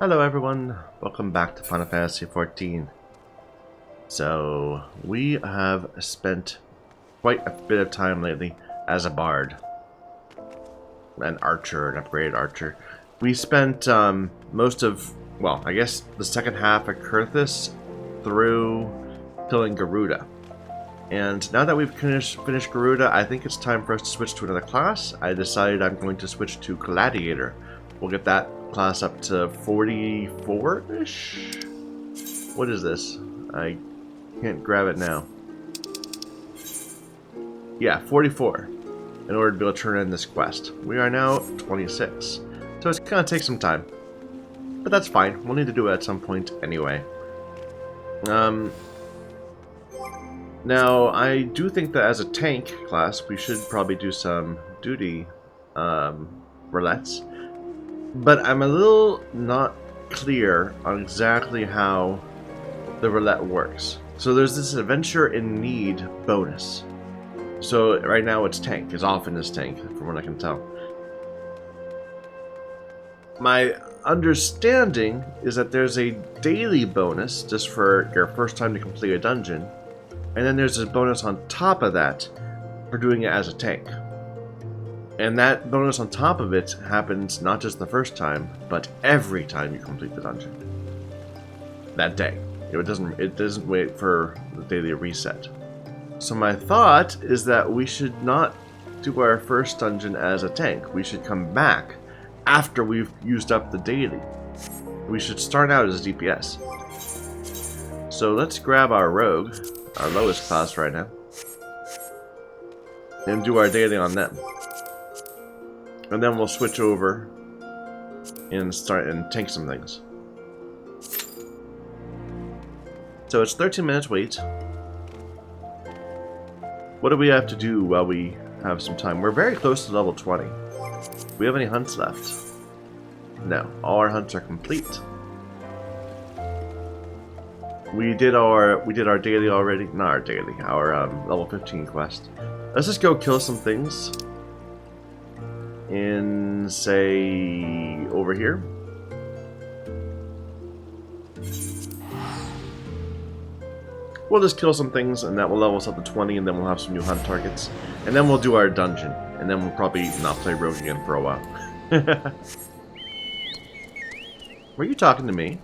Hello everyone, welcome back to Final Fantasy XIV. So, we have spent quite a bit of time lately as a bard. An archer, an upgraded archer. We spent most of, well, I guess the second half of Kurthus through killing Garuda. And now that we've finished Garuda, I think it's time for us to switch to another class. I decided I'm going to switch to Gladiator. We'll get that class up to 44-ish? What is this? I can't grab it now. Yeah, 44. In order to be able to turn in this quest. We are now 26. So it's going to take some time. But that's fine. We'll need to do it at some point anyway. Now, I do think that as a tank class, we should probably do some duty roulettes. But I'm a little not clear on exactly how the roulette works. So there's this adventure in need bonus. So right now it's tank, as often as tank, from what I can tell. My understanding is that there's a daily bonus just for your first time to complete a dungeon. And then there's a bonus on top of that for doing it as a tank. And that bonus on top of it happens not just the first time, but every time you complete the dungeon. That day. It doesn't wait for the daily reset. So my thought is that we should not do our first dungeon as a tank. We should come back after we've used up the daily. We should start out as DPS. So let's grab our rogue, our lowest class right now, and do our daily on them. And then we'll switch over and start and tank some things. So it's 13 minutes wait. What do we have to do while we have some time? We're very close to level 20. Do we have any hunts left? No, all our hunts are complete. We did our daily already. Not our daily, our level 15 quest. Let's just go kill some things. In, say, over here. We'll just kill some things, and that will level us up to 20, and then we'll have some new hunt targets. And then we'll do our dungeon, and then we'll probably not play rogue again for a while. Were you talking to me?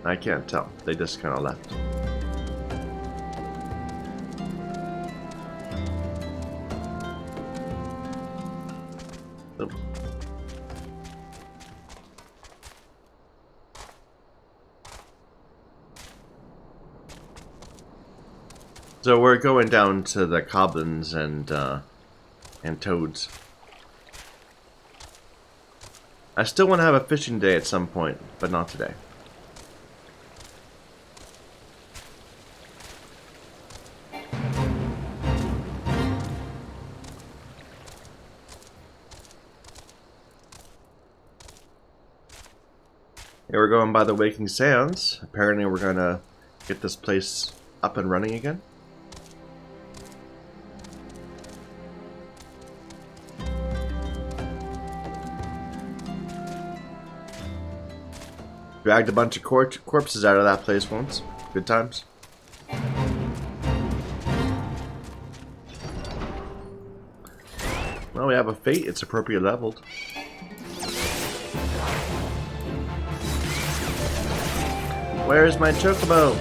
I can't tell. They just kind of left. So we're going down to the goblins and toads. I still want to have a fishing day at some point, but not today. Here we're going by the Waking Sands. Apparently we're gonna get this place up and running again. Dragged a bunch of corpses out of that place once. Good times. Well, we have a fate. It's appropriately leveled. Where is my chocobo?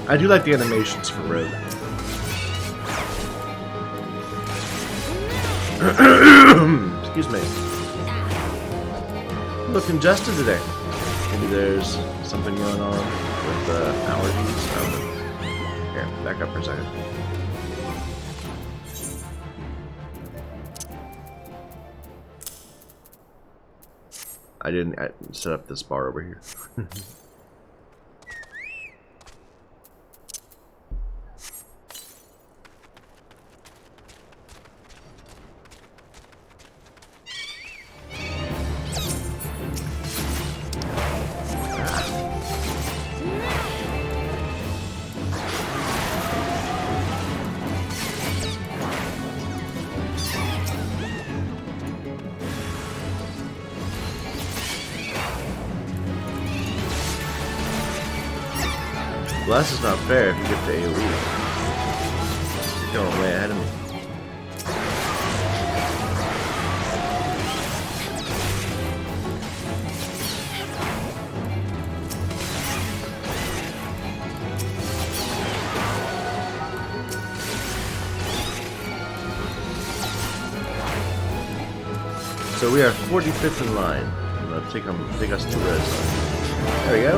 I do like the animations for Rogue. Excuse me. I'm looking congested today. Maybe there's something going on with allergies. Oh, here, back up for a second. I didn't set up this bar over here. Well, that's just not fair if you get to AoE. You're going way ahead of me. So we are 45th in line. Take us to res. There we go.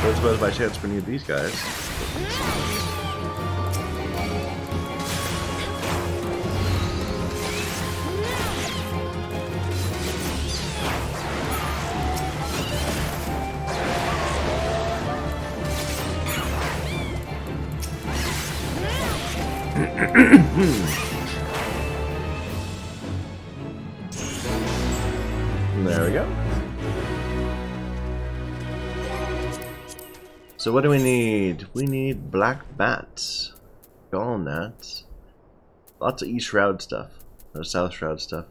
Don't suppose by chance we need these guys. There we go. So what do we need? We need black bats, gall gnats, lots of East Shroud stuff, or South Shroud stuff.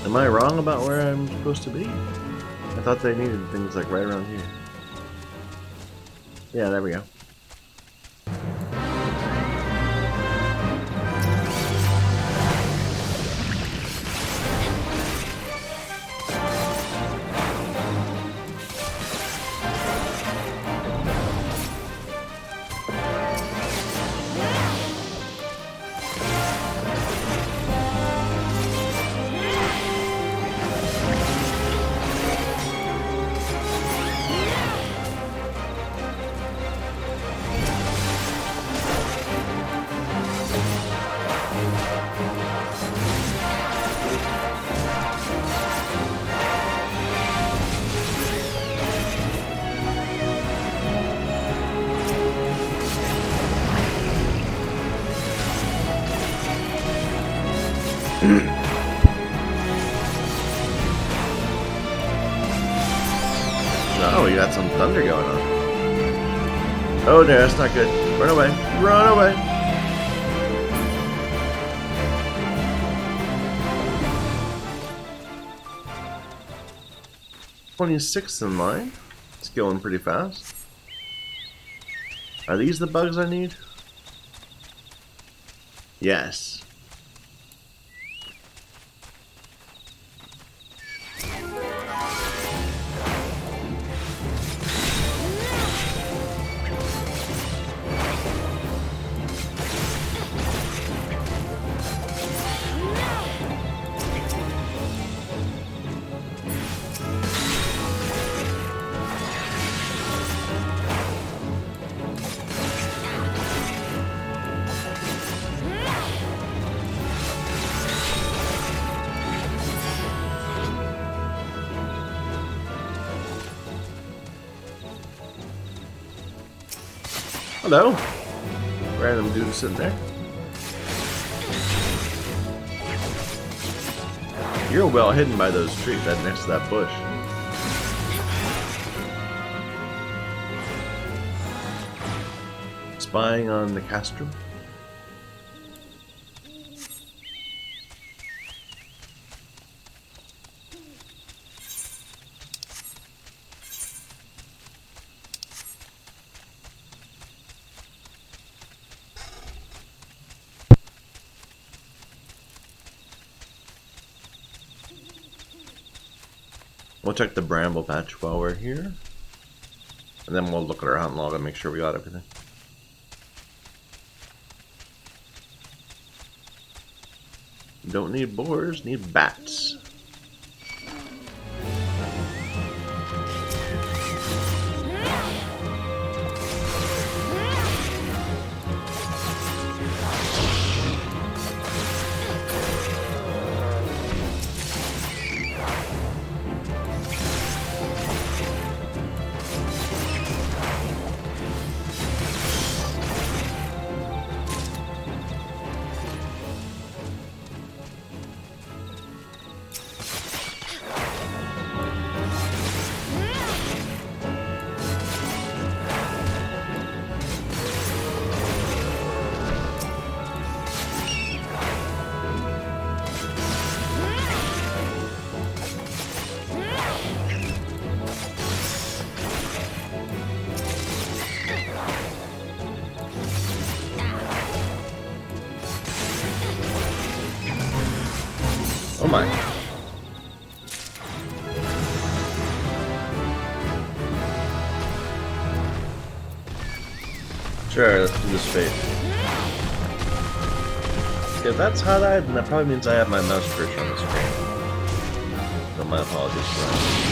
Am I wrong about where I'm supposed to be? I thought they needed things like right around here. Yeah, there we go. Oh, you got some thunder going on. Oh, there, that's not good. Run away. Run away. "26th in line. It's going pretty fast. Are these the bugs I need? Yes. Hello. Random dude sitting there. You're well hidden by those trees right next to that bush. Spying on the castrum. We'll check the bramble patch while we're here. And then we'll look at our hunt log and make sure we got everything. Don't need boars, need bats. Oh my. Sure, let's do this fate. If that's highlighted, then that probably means I have my mouse cursor on the screen. So my apologies for that.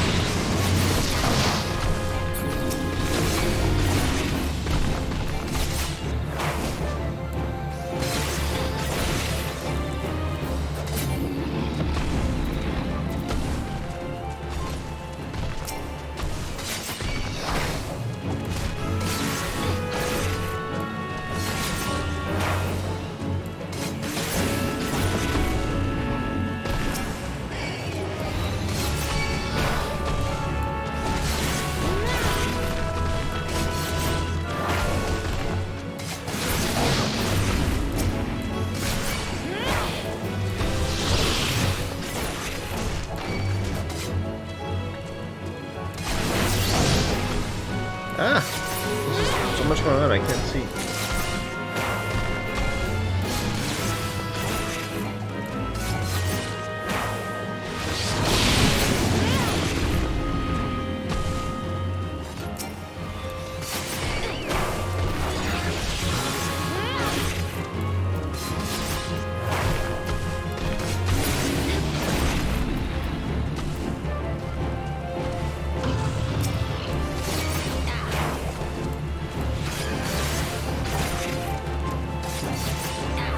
Ah! There's so much going on, I can't see.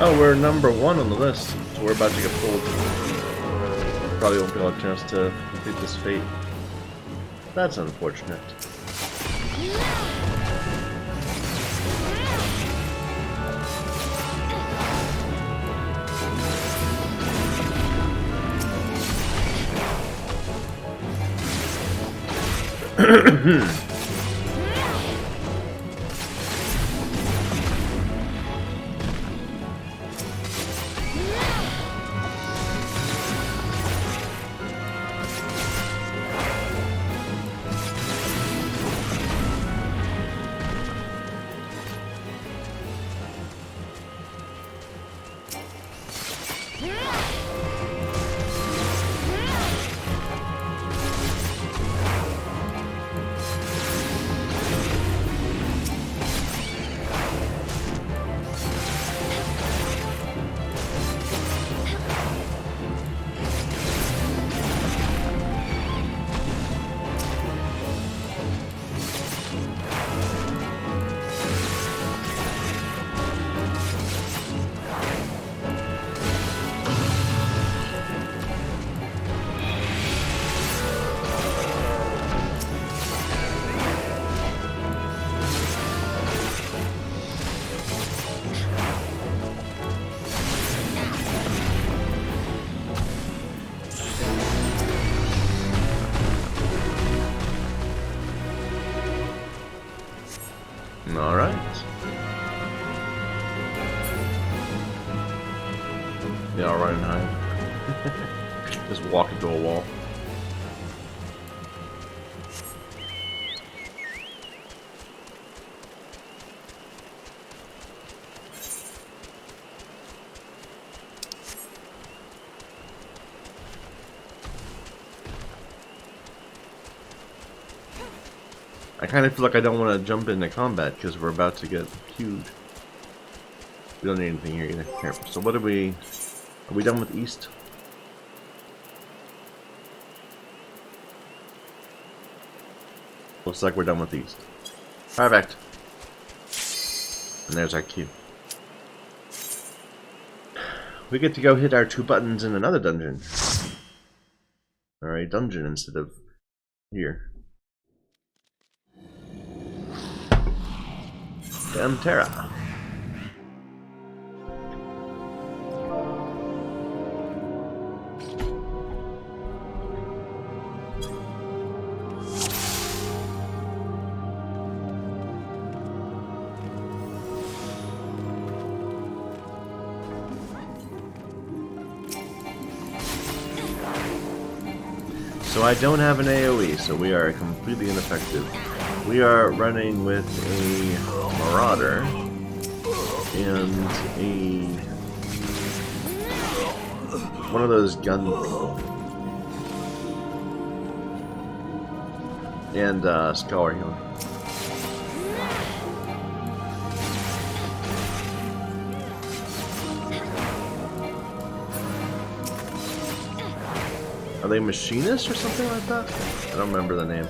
Oh, we're number 1 on the list, so we're about to get pulled. Probably won't be able to have a chance to complete this fate. That's unfortunate. Alright. Yeah, I'll run and hide. Just walk into a wall. I kind of feel like I don't want to jump into combat because we're about to get queued. We don't need anything here either. Here. So what are we done with East? Looks like we're done with East. Perfect. And there's our queue. We get to go hit our 2 buttons in another dungeon. Or a dungeon instead of here. Terra. So I don't have an AoE, so we are completely ineffective. We are running with a Marauder and a one of those gun people. And Scholar Healer. Are they machinists or something like that? I don't remember the name.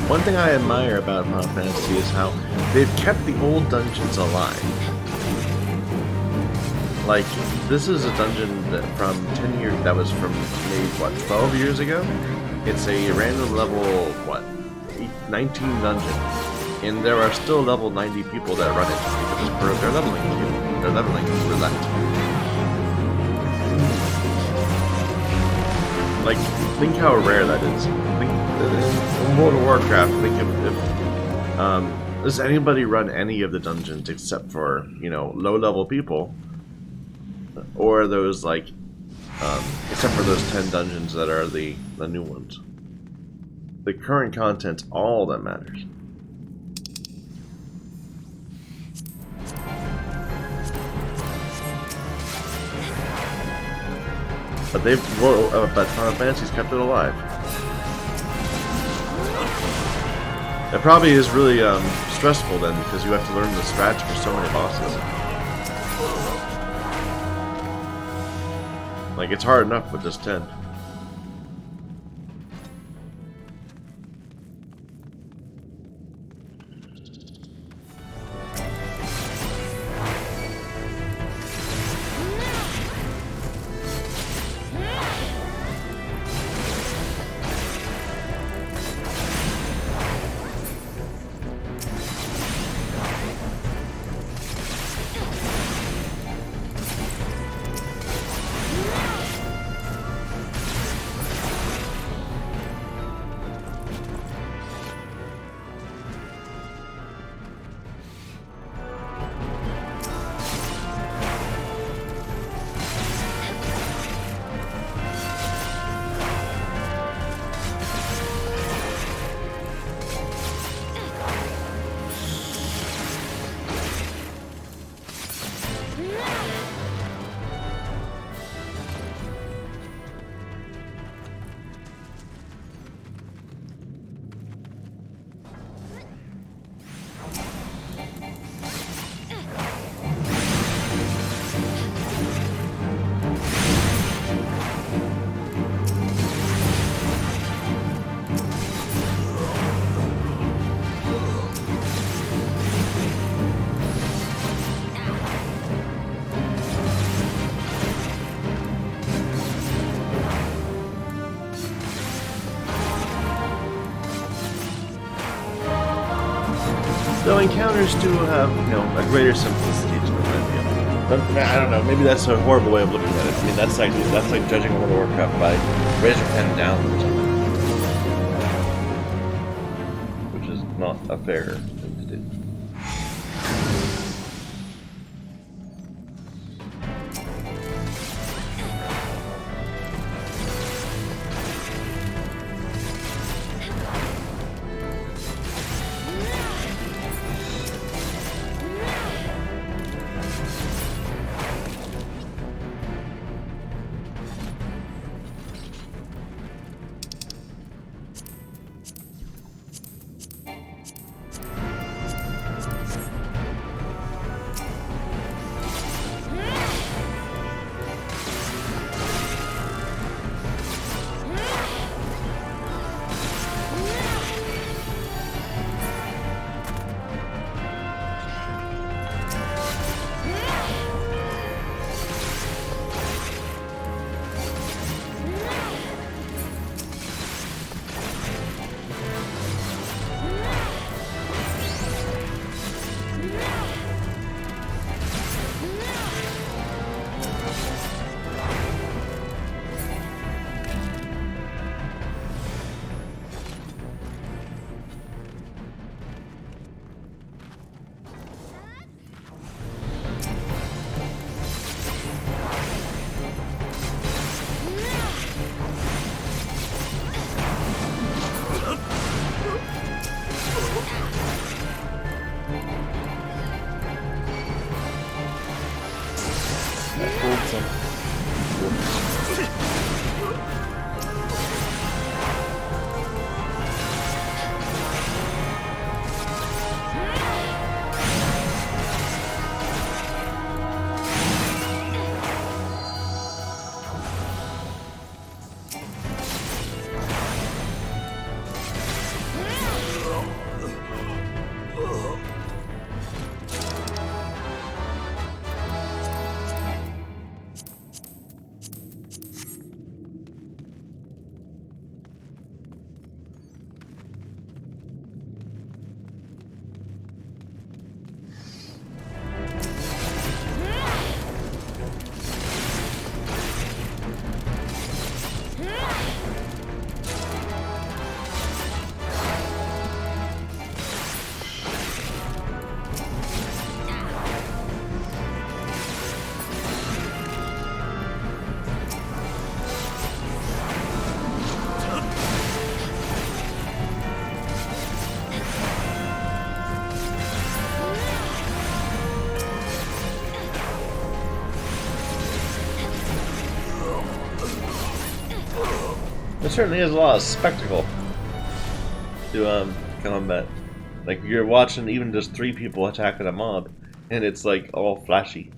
One thing I admire about Final Fantasy is how they've kept the old dungeons alive. Like, this is a dungeon that from 10 years, that was from maybe, what, 12 years ago? It's a random level, what, 19 dungeon. And there are still level 90 people that run it. Because they're leveling queue. They're leveling roulette. Like, think how rare that is. In World of Warcraft, think if does anybody run any of the dungeons except for, you know, low-level people, or those like, except for those 10 dungeons that are the new ones. The current content's all that matters. But but Final Fantasy's kept it alive. It probably is really stressful then, because you have to learn the strats for so many bosses. Like, it's hard enough with just 10. Though encounters do have, a greater simplicity to them, I feel. But I don't know, maybe that's a horrible way of looking at it. I mean, that's like judging a World of Warcraft by raise your pen down or something. Which is not a fair thing to do. There certainly is a lot of spectacle to combat. Like, you're watching even just 3 people attacking a mob, and it's like all flashy.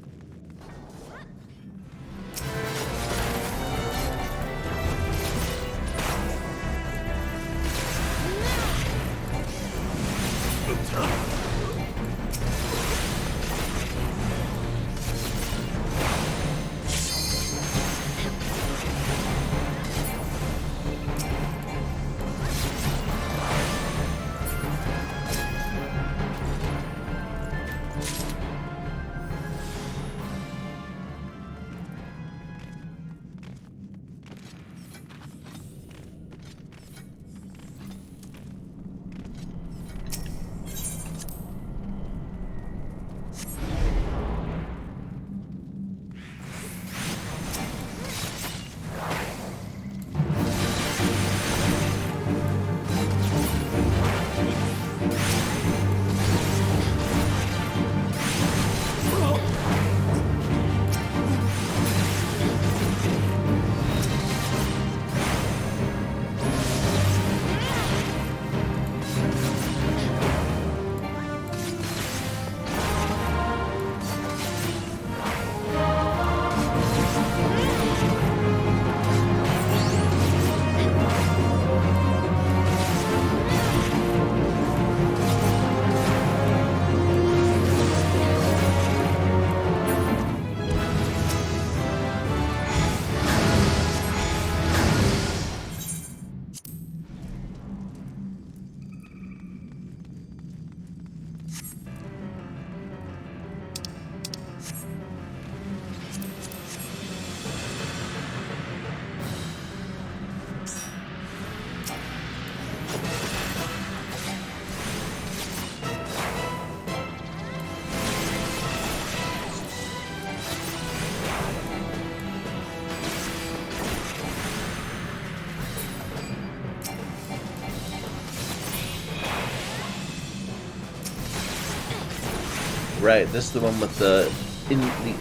Right, this is the one with the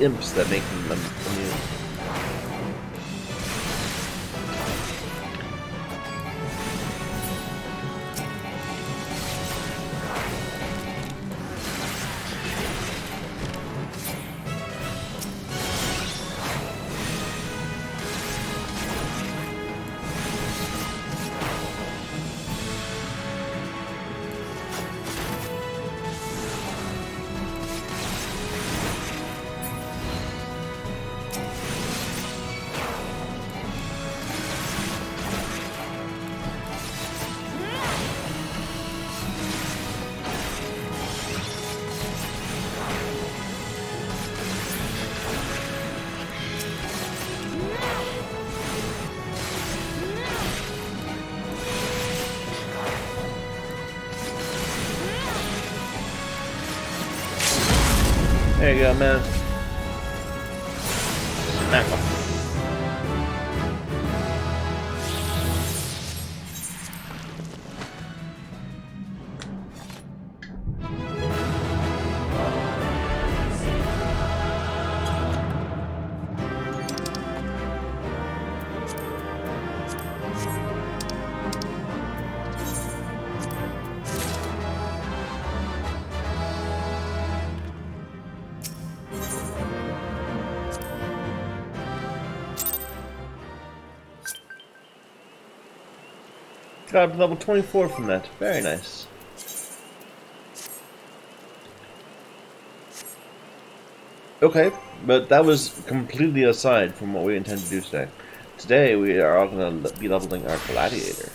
imps that make them immune. There you go, man. Smack him. Got level 24 from that. Very nice. Okay, but that was completely aside from what we intend to do today. Today we are all going to be leveling our Gladiator.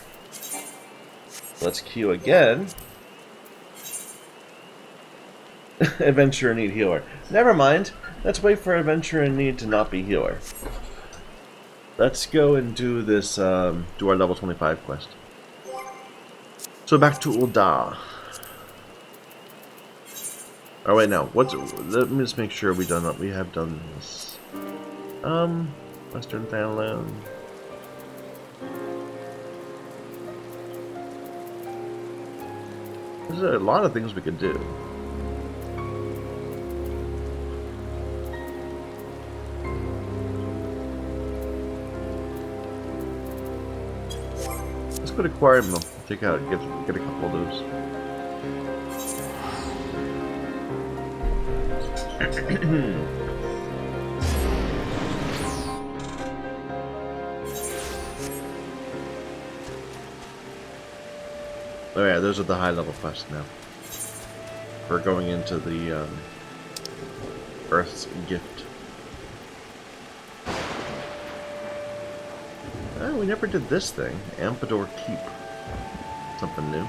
Let's queue again. Adventure in Need Healer. Never mind. Let's wait for Adventure in Need to not be Healer. Let's go and do this, do our level 25 quest. So back to Ul'dah. Oh wait, no. Let me just make sure we have done this. Western Thanalan. There's a lot of things we could do. Let's go to Aquarium though. Check out, get a couple of those. Oh yeah, those are the high level quests now. We're going into the Earth's Gift. Oh, we never did this thing. Ampador Keep. Something new.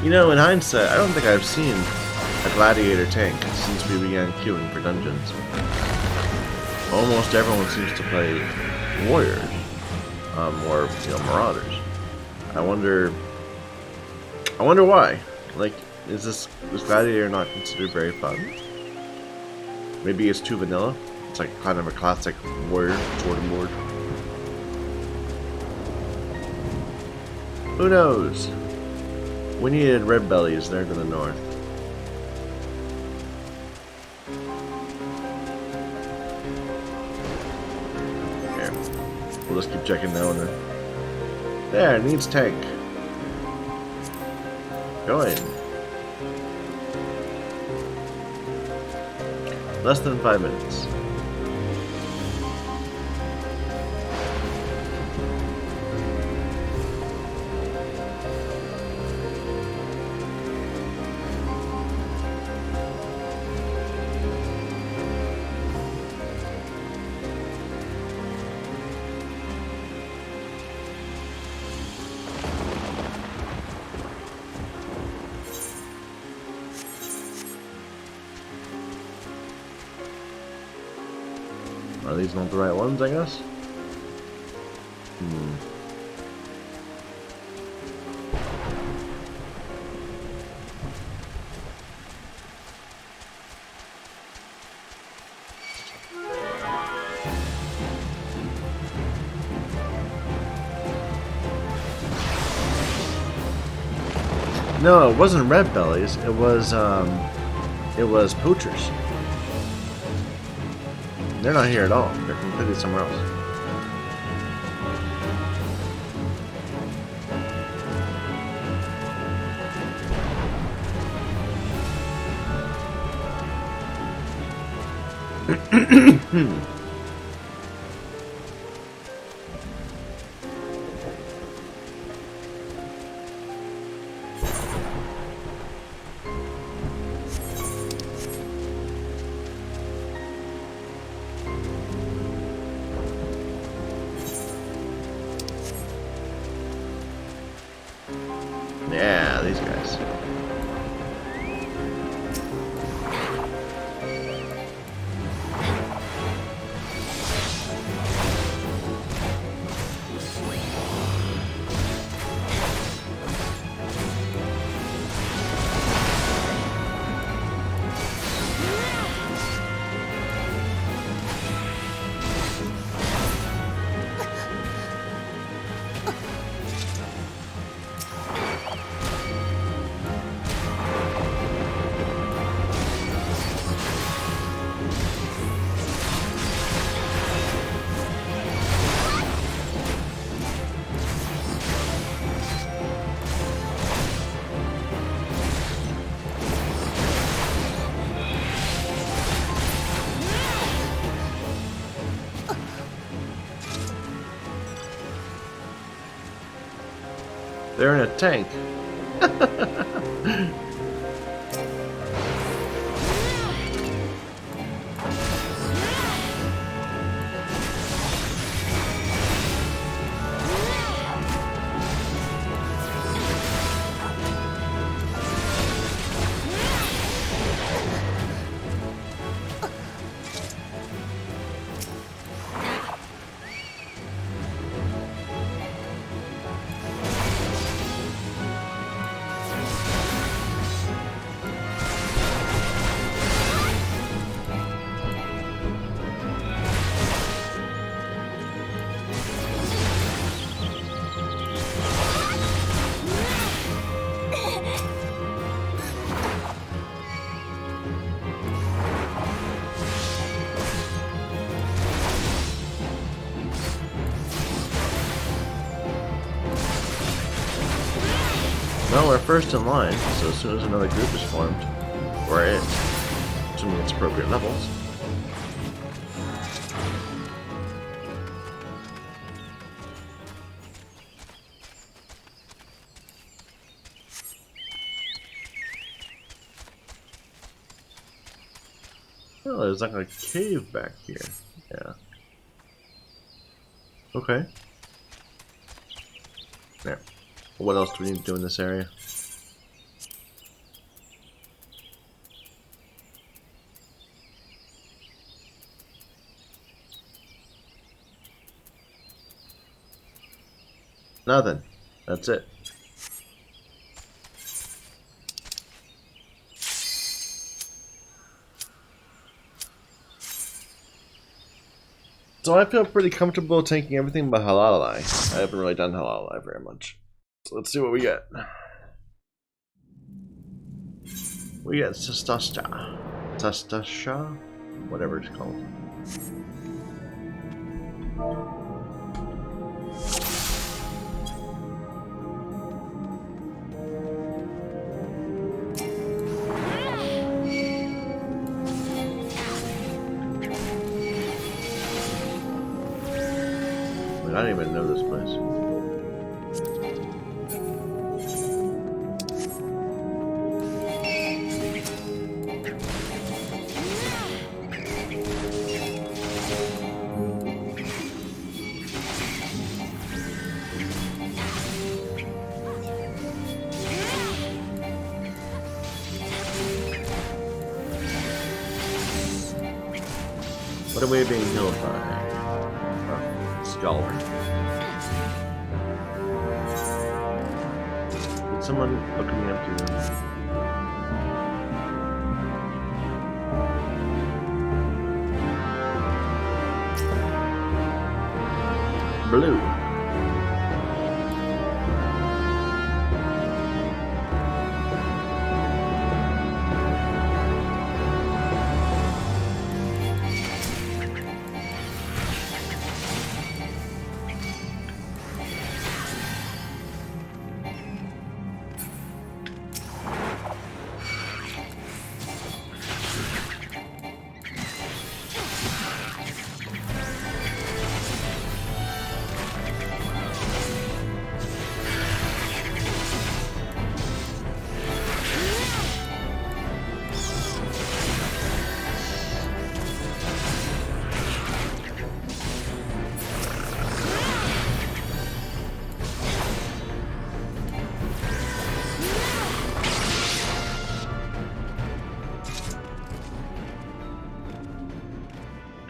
You know, in hindsight, I don't think I've seen a Gladiator tank since we began queuing for dungeons. Almost everyone seems to play warriors, or marauders. I wonder why. Like, is Gladiator not considered very fun? Maybe it's too vanilla. It's like kind of a classic warrior sword and board. Who knows? We needed red bellies there to the north. Here. We'll just keep checking now and then. There, needs tank. Join. Less than 5 minutes. Are these not the right ones, I guess? No, it wasn't red bellies. It was poachers. They're not here at all. They're completely somewhere else. Yeah, these guys. They're in a tank. Well, we're first in line, so as soon as another group is formed, we're in, assuming it's appropriate levels. Oh, there's like a cave back here. Yeah. Okay. There. What else do we need to do in this area? Nothing. That's it. So I feel pretty comfortable taking everything but Halalai. I haven't really done Halalai very much. So let's see what we get. We get Sastasha. Sastasha? Whatever it's called. I don't even know this place. What are we being healed by? Scholar. Did someone look me up to them? Blue.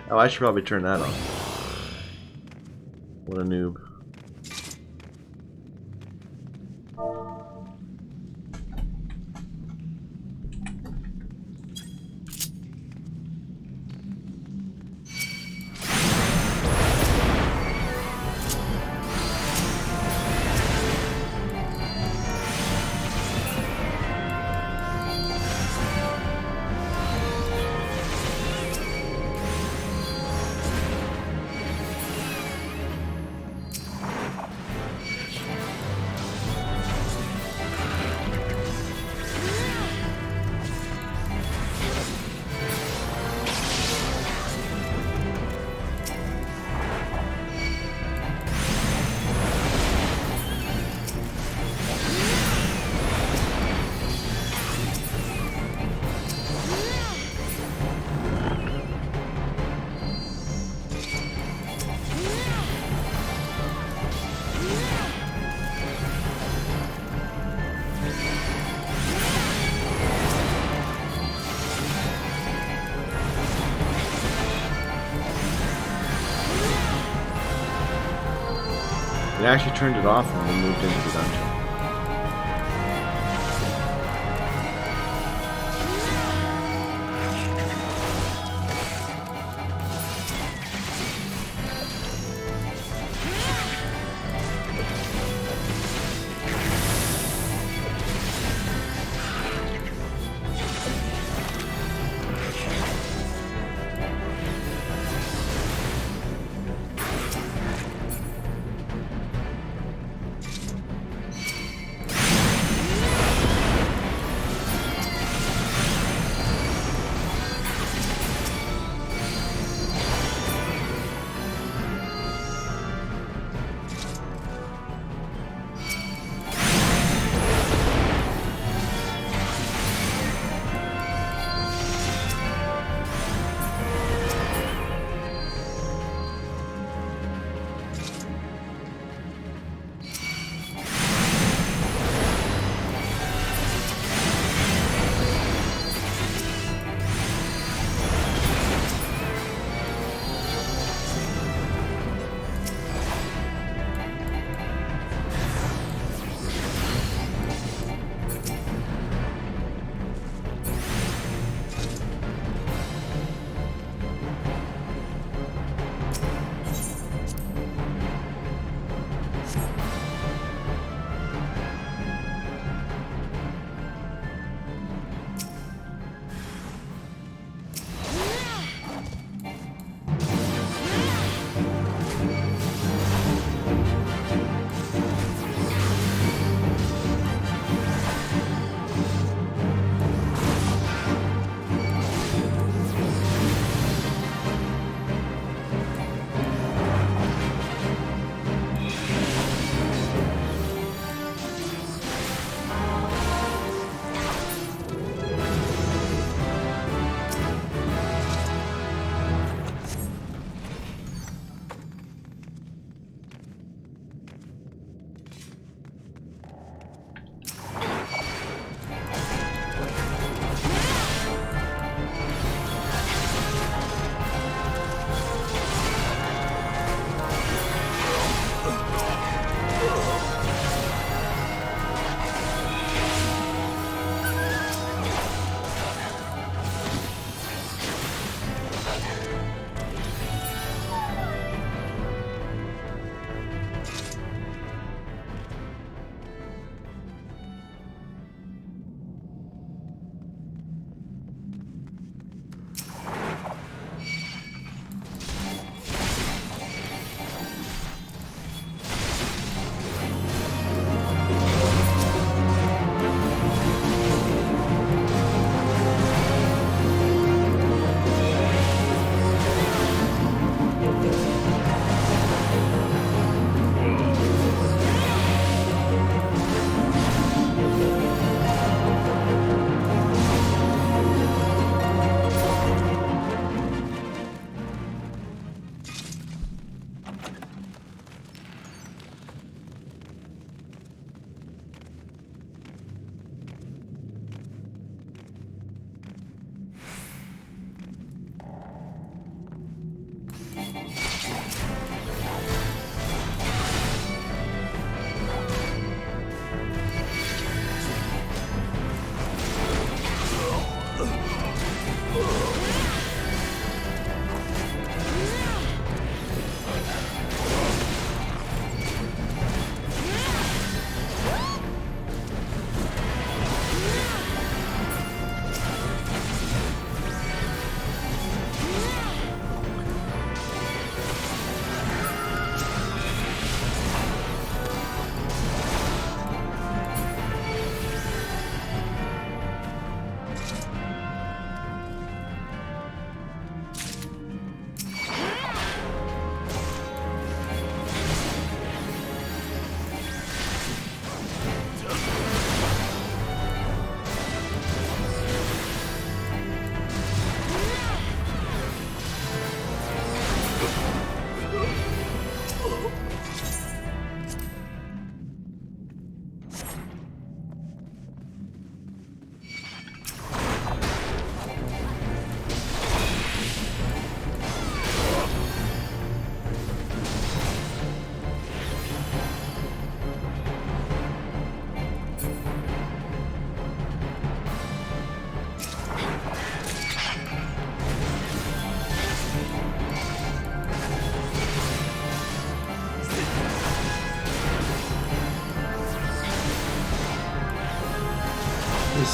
Oh, I should probably turn that on. What a noob. It actually turned it off when we moved into the dungeon.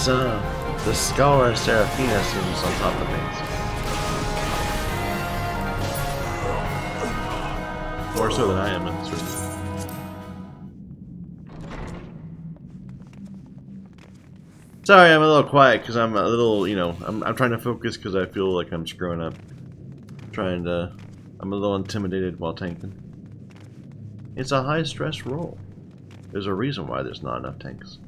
The Scholar Seraphina seems on top of things. More so than I am, I'm certain. Sorry, I'm a little quiet because I'm a little, you know, I'm trying to focus because I feel like I'm screwing up. I'm a little intimidated while tanking. It's a high stress role. There's a reason why there's not enough tanks.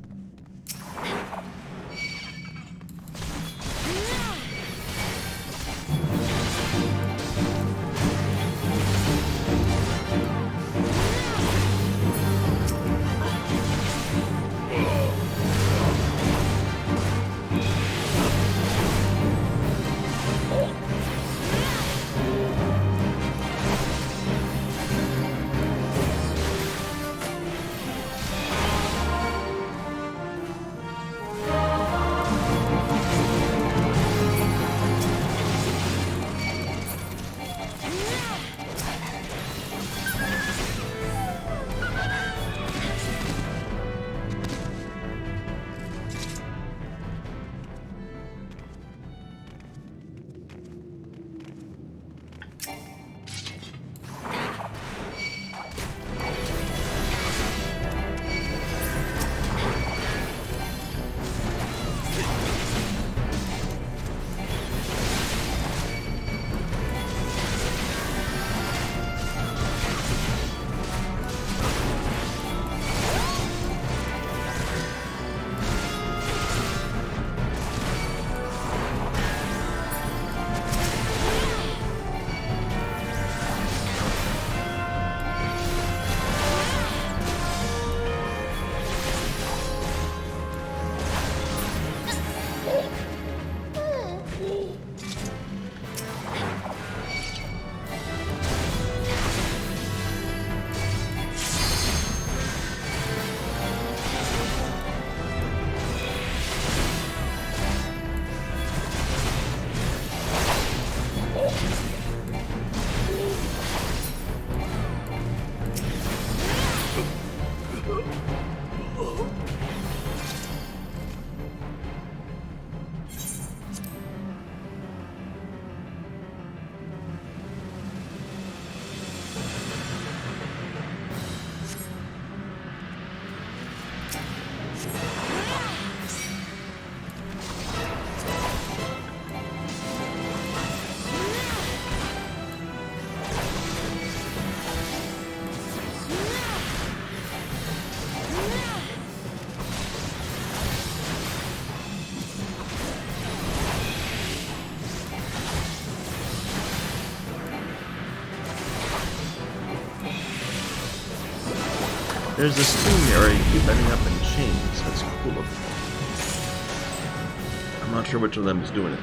There's this thing where you keep ending up in chains. That's cool looking. I'm not sure which of them is doing it.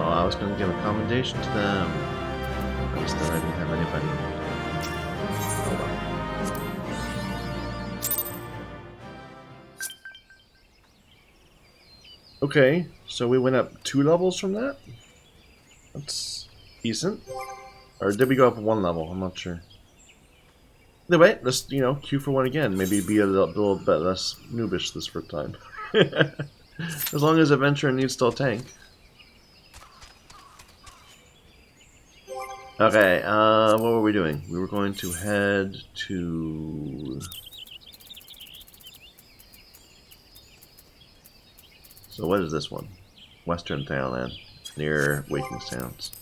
I was going to give a commendation to them. I just thought I didn't have anybody. Oh well. Okay, so we went up 2 levels from that? That's decent. Or did we go up 1 level? I'm not sure. Either way, let's, you know, queue for 1 again. Maybe be a little bit less noobish this first time. As long as Adventure needs still tank. Okay, what were we doing? We were going to head to... So what is this one? Western Thailand, near Waking Sounds.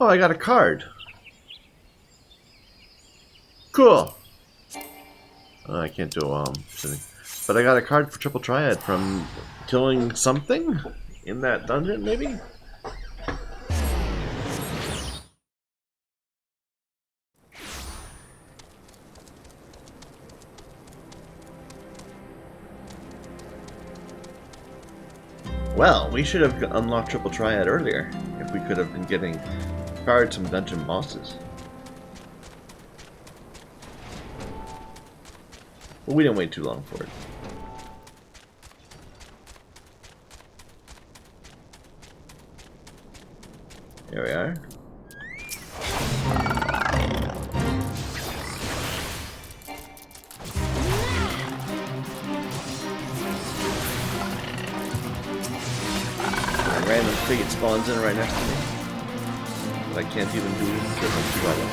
Oh, I got a card. Cool. I can't do it while I'm sitting. But I got a card for Triple Triad from killing something in that dungeon, maybe? Well, we should have unlocked Triple Triad earlier, if we could have been getting fired some dungeon bosses. Well, we didn't wait too long for it. Here we are. A random fate spawns in right next to me. But I can't even do it because I'm too level.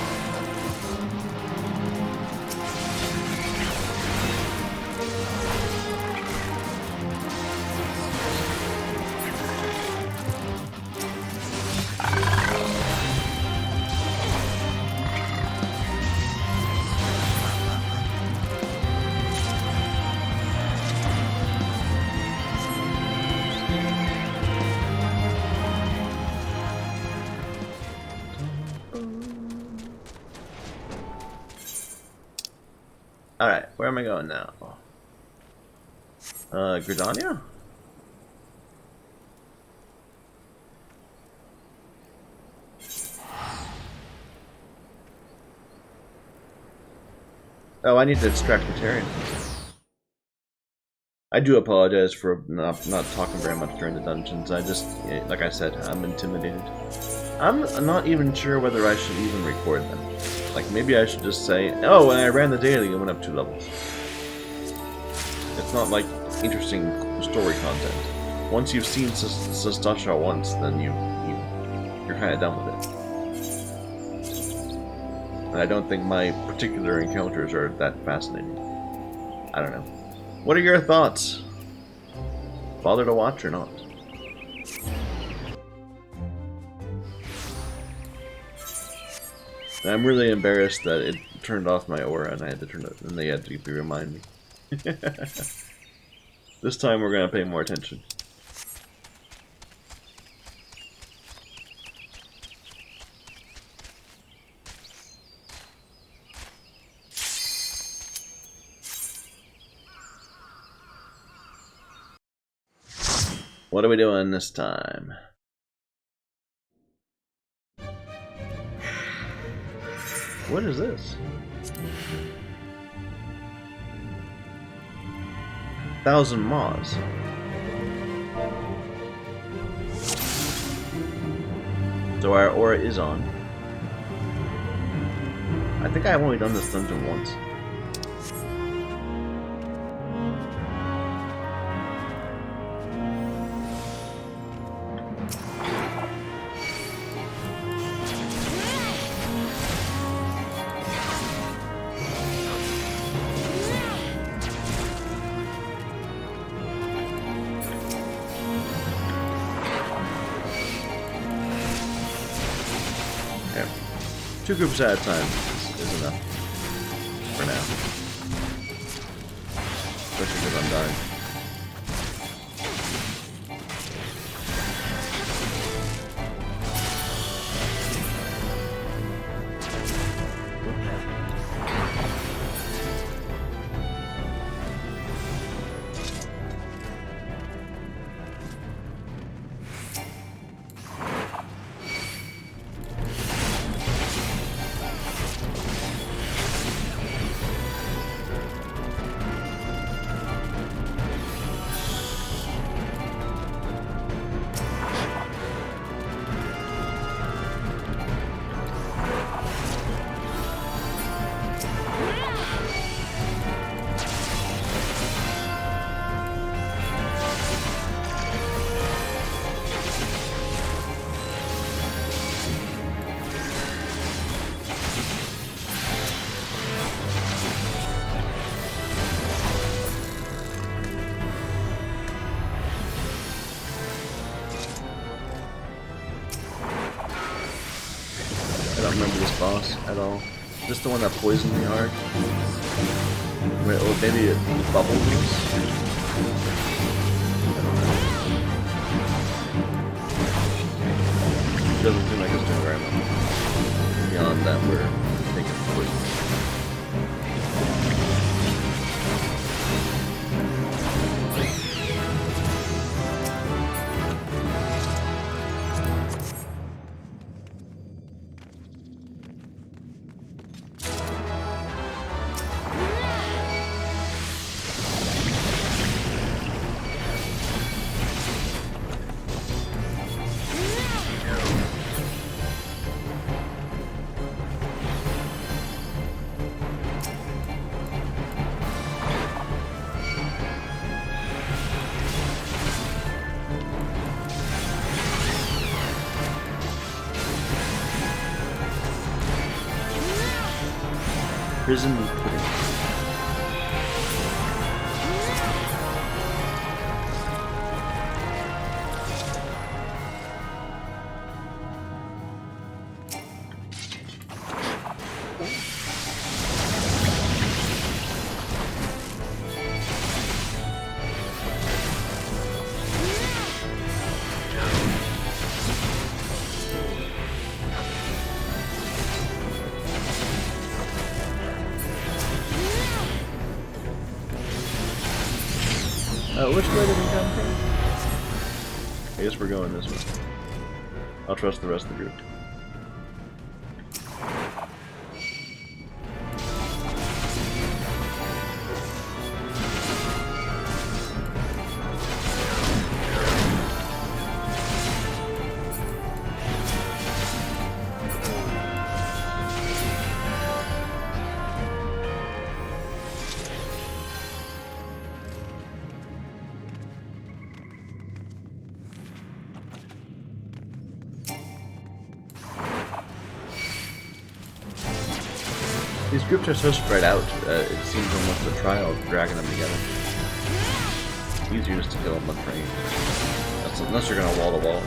Alright, where am I going now? Gladiator? Oh, I need to extract material. I do apologize for not talking very much during the dungeons. I just, like I said, I'm intimidated. I'm not even sure whether I should even record them. Like, maybe I should just say, oh, when I ran the daily, it went up 2 levels. It's not like interesting story content. Once you've seen Sastasha once, then you're kind of done with it. And I don't think my particular encounters are that fascinating. I don't know. What are your thoughts? Bother to watch or not? I'm really embarrassed that it turned off my aura and I had to turn it, and they had to remind me. This time we're gonna pay more attention. What are we doing this time? What is this? 1,000 moths. So our aura is on. I think I've only done this dungeon once. Yeah. 2 groups at a time is enough for now. Especially because I'm dying. I don't remember this boss at all. Is this the one that poisoned me hard? Maybe it bubbled us? I don't know. It doesn't seem like it's doing very much. Beyond that, we're taking poison. Prison pudding. Which way did we come from? I guess we're going this way. I'll trust the rest of the group. These groups are so spread out, it seems almost a trial of dragging them together. It's easier just to kill them with train. Unless you're going to wall to wall.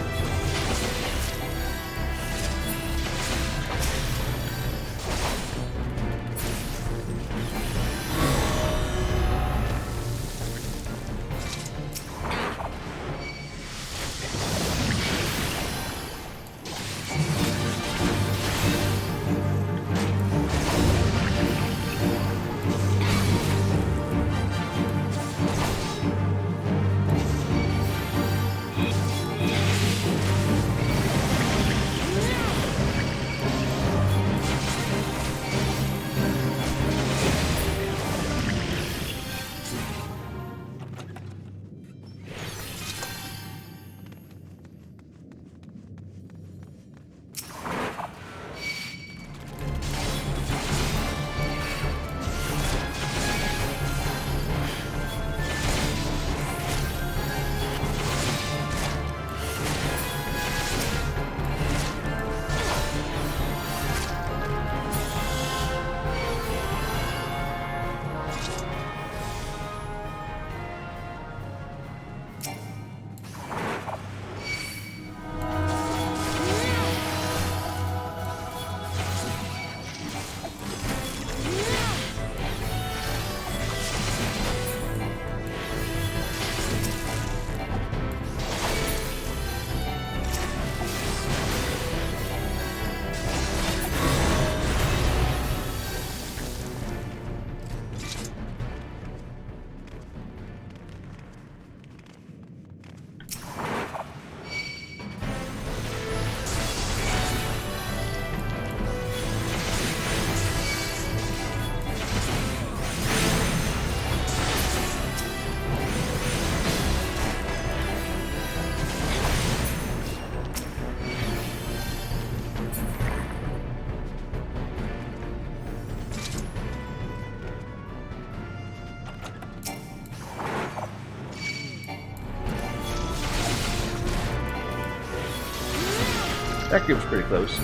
That group's pretty close.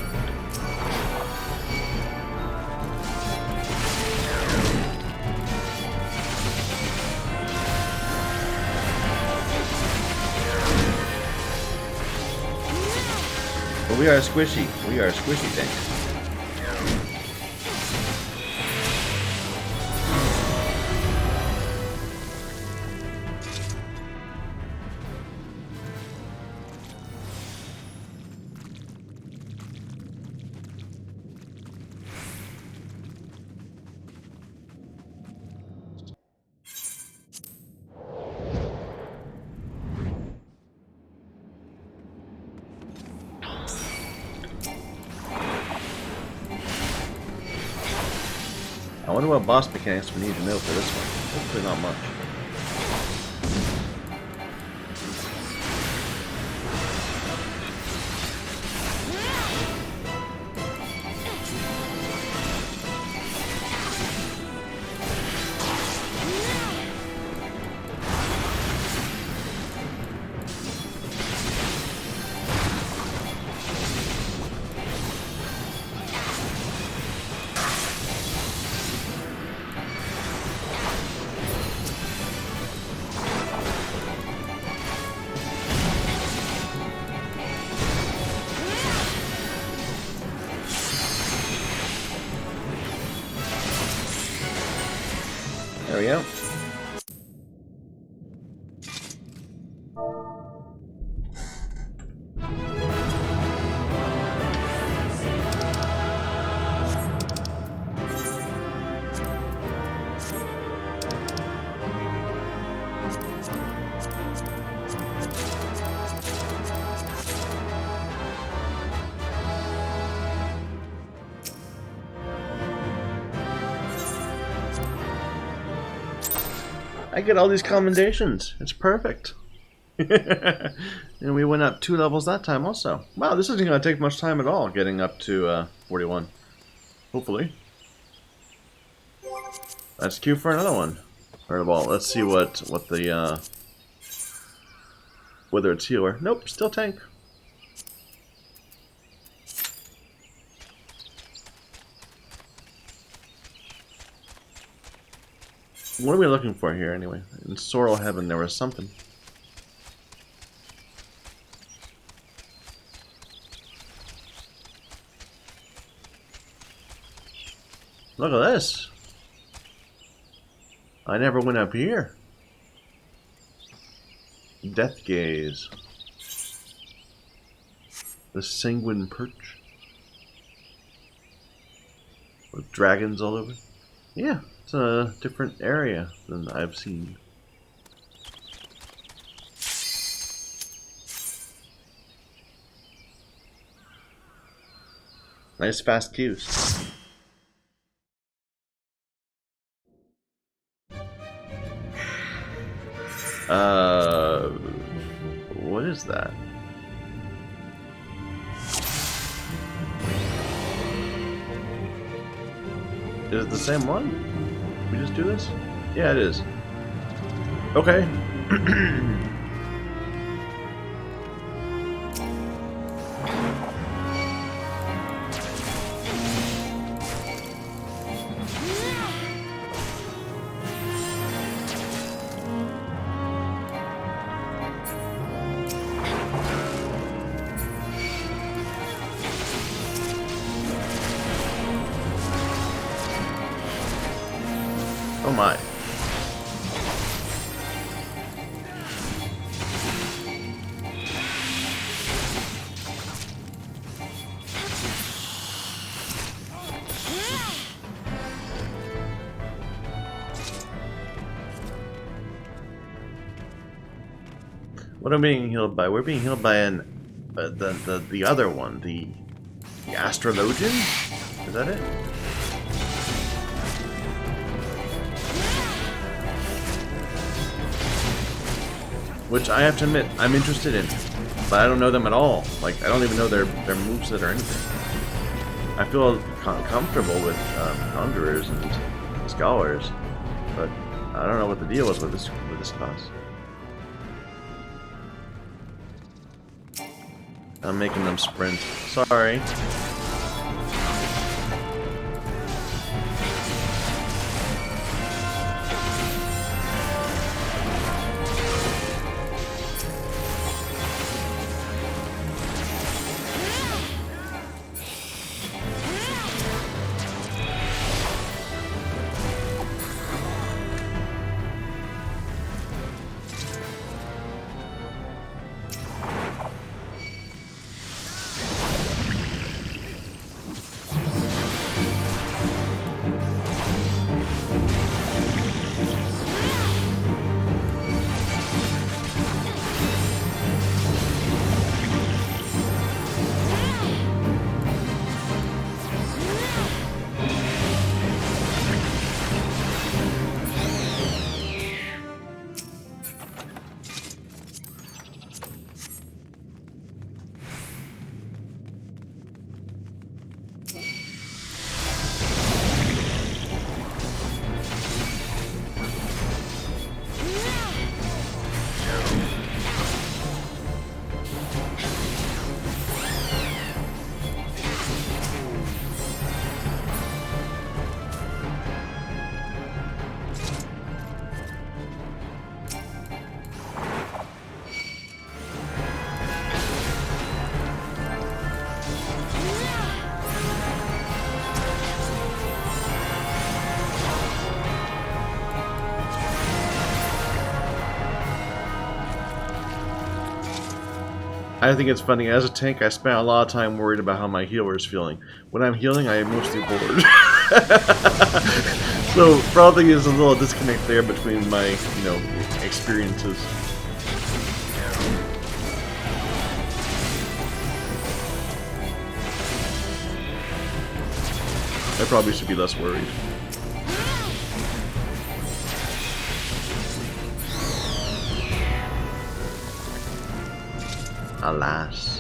But we are squishy. We are squishy things. I wonder what boss mechanics we need to know for this one. Hopefully not much. There we go. I get all these commendations. It's perfect. And we went up 2 levels that time also. Wow, this isn't going to take much time at all, getting up to 41. Hopefully. Let's queue for another one. First of all, let's see what the whether it's healer. Nope, still tank. What are we looking for here, anyway? In Sorrel Heaven, there was something. Look at this. I never went up here. Death Gaze. The Sanguine Perch. With dragons all over. Yeah. It's a different area than I've seen. Nice fast queues. What is that? Is it the same one? We just do this? Yeah, it is. Okay. Oh my. What am I being healed by? We're being healed by the other one, the Astrologian? Is that it? Which I have to admit, I'm interested in, but I don't know them at all. Like, I don't even know their moveset or anything. I feel comfortable with Conjurers and Scholars, but I don't know what the deal is with this class. I'm making them sprint. Sorry. I think it's funny, as a tank, I spent a lot of time worried about how my healer is feeling. When I'm healing, I am mostly bored. So, probably there's a little disconnect there between my, you know, experiences. I probably should be less worried. Alas.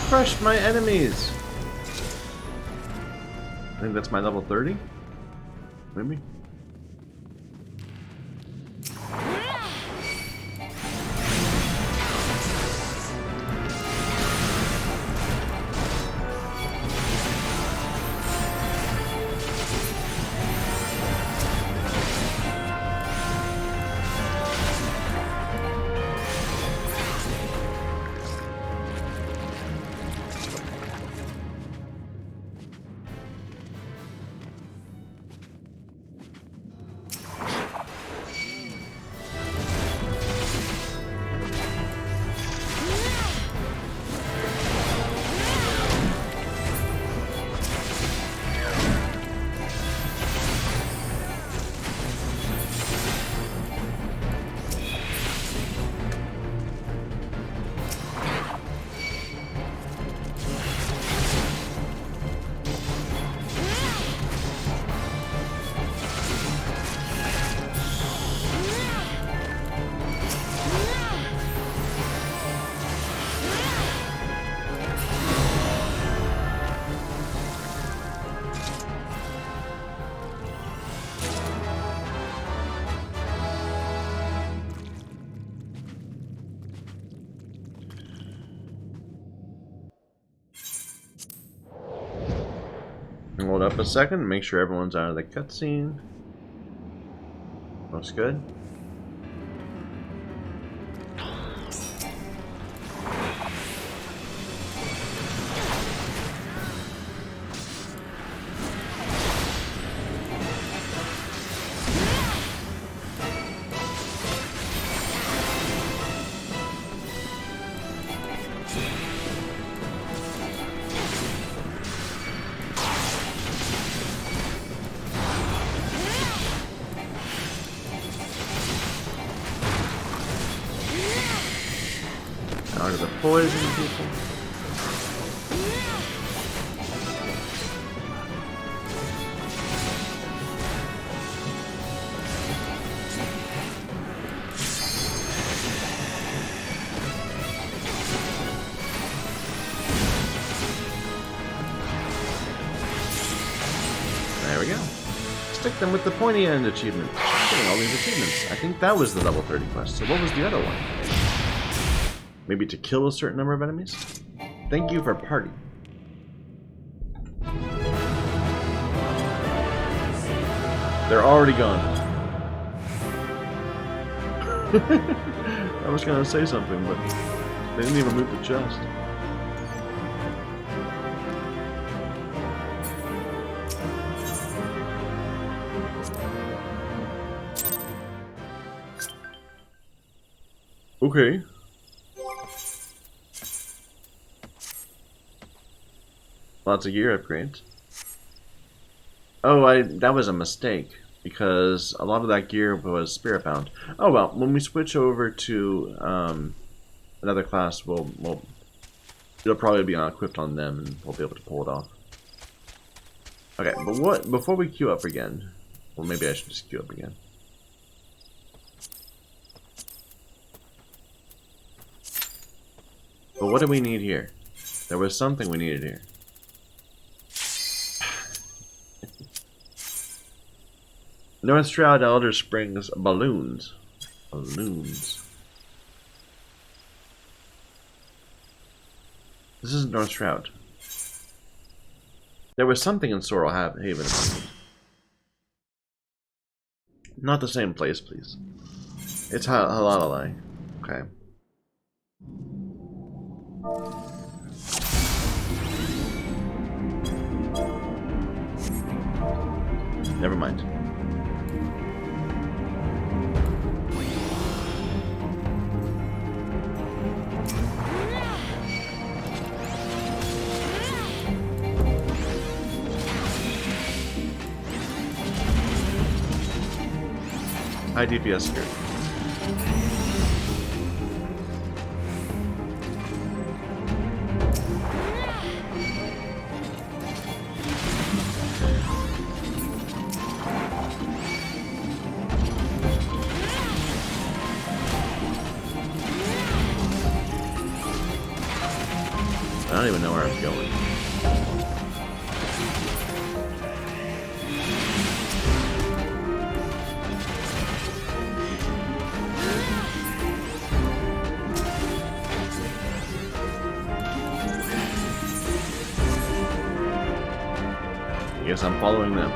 Crush my enemies! I think that's my level 30? Maybe? Hold up a second, make sure everyone's out of the cutscene. Looks good. Out of the poison people. There we go. Stick them with the pointy end achievement. Getting all these achievements. I think that was the level 30 quest. So what was the other one? Maybe to kill a certain number of enemies? Thank you for party. They're already gone. I was gonna say something, but they didn't even move the chest. Okay. Lots of gear upgrades. Oh, that was a mistake, because a lot of that gear was spirit bound. Oh well, when we switch over to another class, it'll probably be equipped on them, and we'll be able to pull it off. Okay, but before we queue up again, well, maybe I should just queue up again. But what do we need here? There was something we needed here. North Shroud Elder Springs balloons. Balloons. This isn't North Shroud. There was something in Sorrel Haven. Not the same place, please. It's Halalai. Okay. Never mind. High DPS security. I don't even know where I'm going. I guess I'm following them.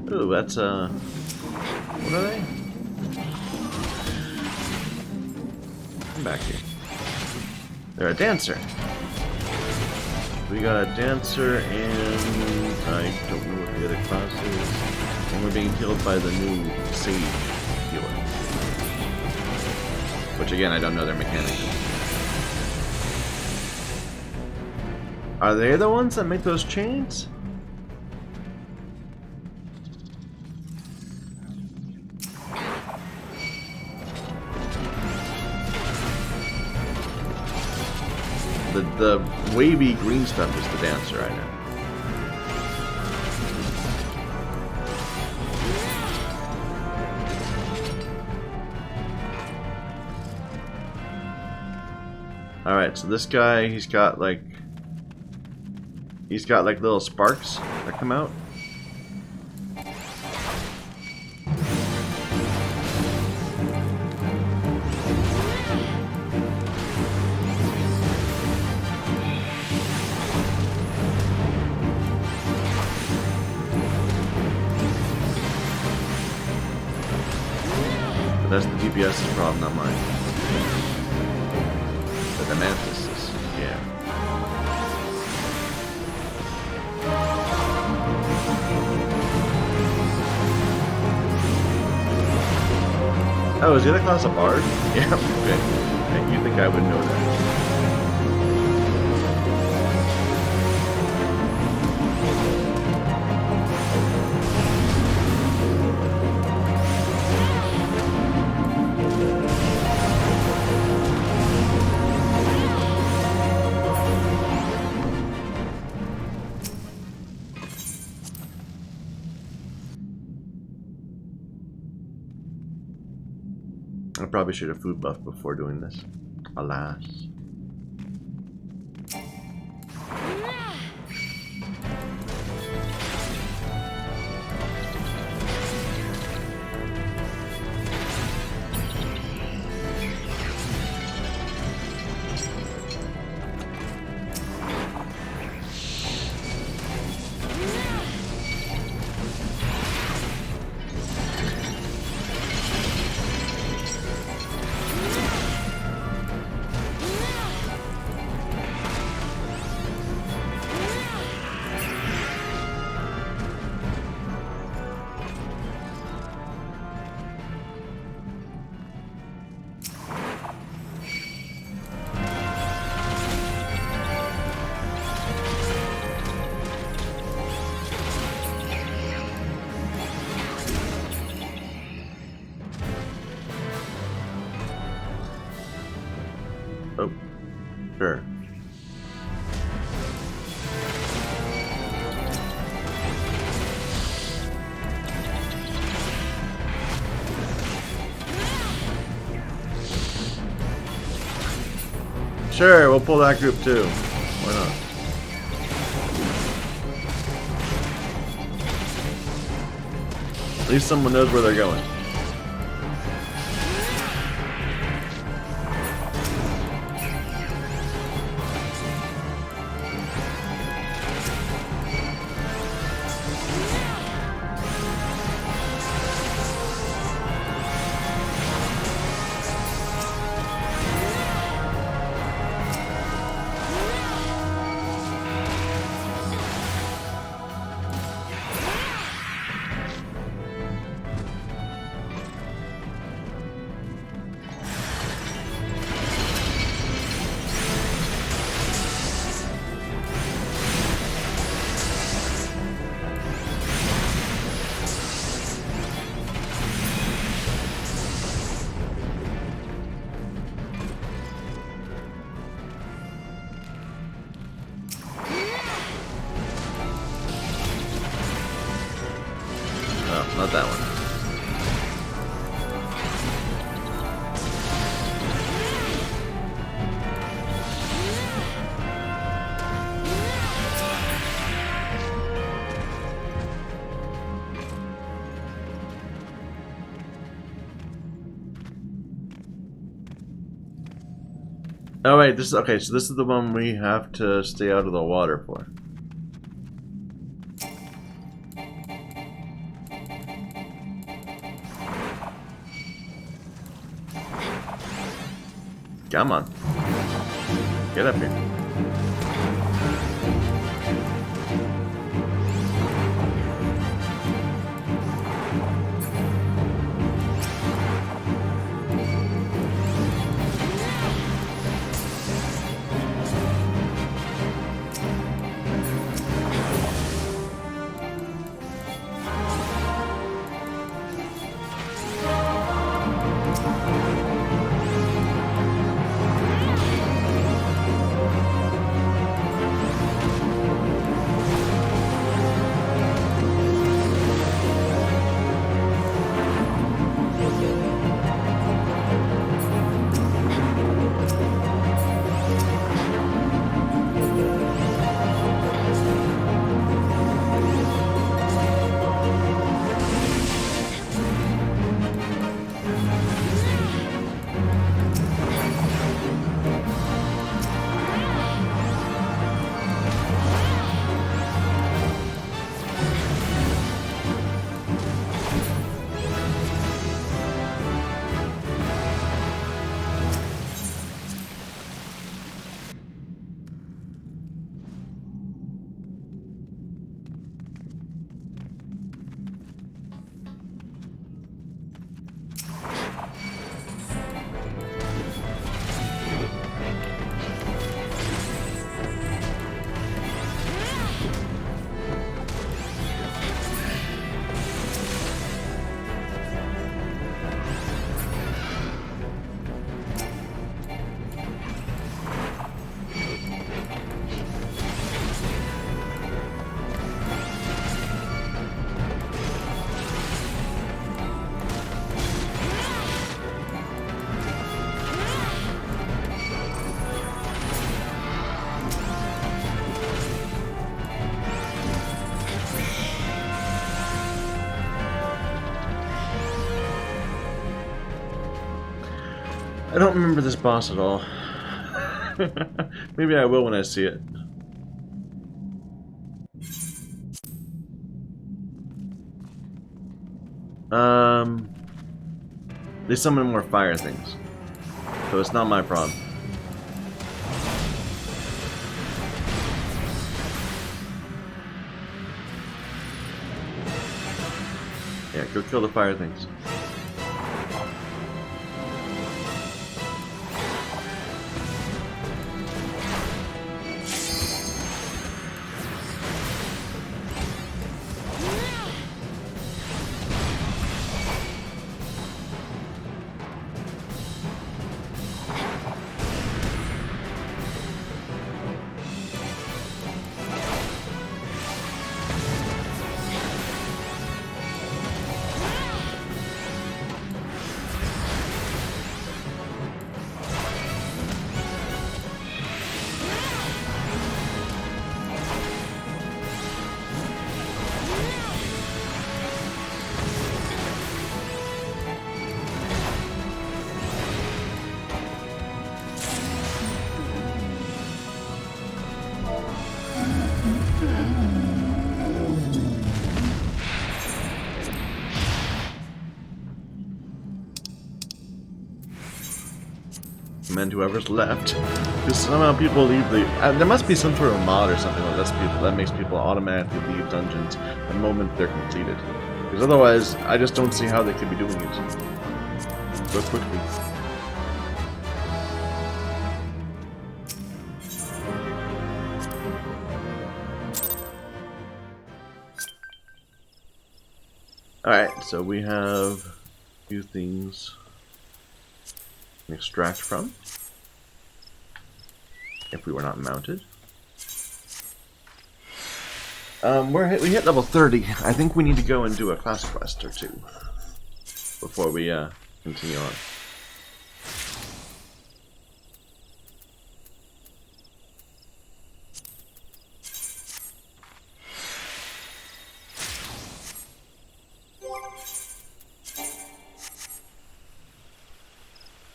Ooh, that's what are they? Come back here. They're a dancer. We got a dancer and I don't know what the other class is. And we're being killed by the new Sage healer. Which again, I don't know their mechanics. Are they the ones that make those chains? The wavy green stuff is the dancer I know. Alright, so this guy, he's got like little sparks that come out. But that's the DPS's problem, not mine. But the Mantis is, yeah. Oh, is the other class a bard? Yeah, okay. You think I would know that? I probably should have food buffed before doing this. Alas. Oh, sure. Sure, we'll pull that group too. Why not? At least someone knows where they're going. Not that one. Oh wait, this is okay, so this is the one we have to stay out of the water for. Come on. Get up here. I don't remember this boss at all. Maybe I will when I see it. They summon more fire things, so it's not my problem. Yeah, go kill the fire things. And whoever's left, because somehow people leave the. There must be some sort of mod or something that makes people automatically leave dungeons the moment they're completed. Because otherwise, I just don't see how they could be doing it so quickly. All right, so we have a few things to extract from. If we were not mounted. We hit level 30. I think we need to go and do a class quest or two before we continue on.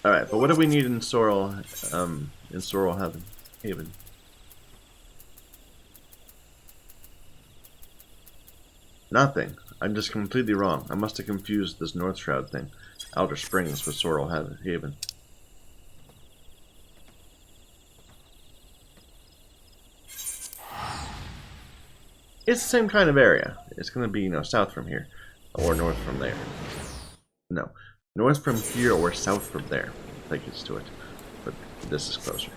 Alright, but what do we need in Sorrel Haven? Nothing. I'm just completely wrong. I must have confused this North Shroud thing. Outer Springs with Sorrel Haven. It's the same kind of area. It's going to be, south from here. Or north from there. No. North from here or south from there. That gets to it. But this is closer.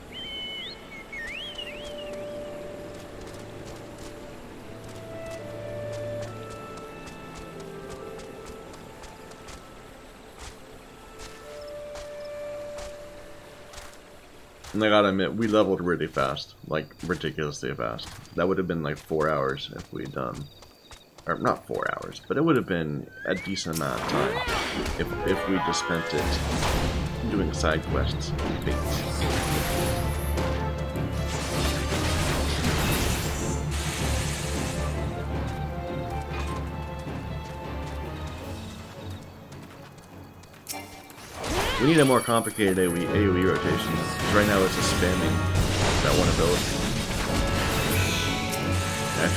And I gotta admit, we leveled really fast. Like, ridiculously fast. That would have been like 4 hours if we'd done... Or, not 4 hours, but it would have been a decent amount of time if we just spent it doing side quests and things. We need a more complicated AoE rotation. Because right now it's just spamming that one ability. I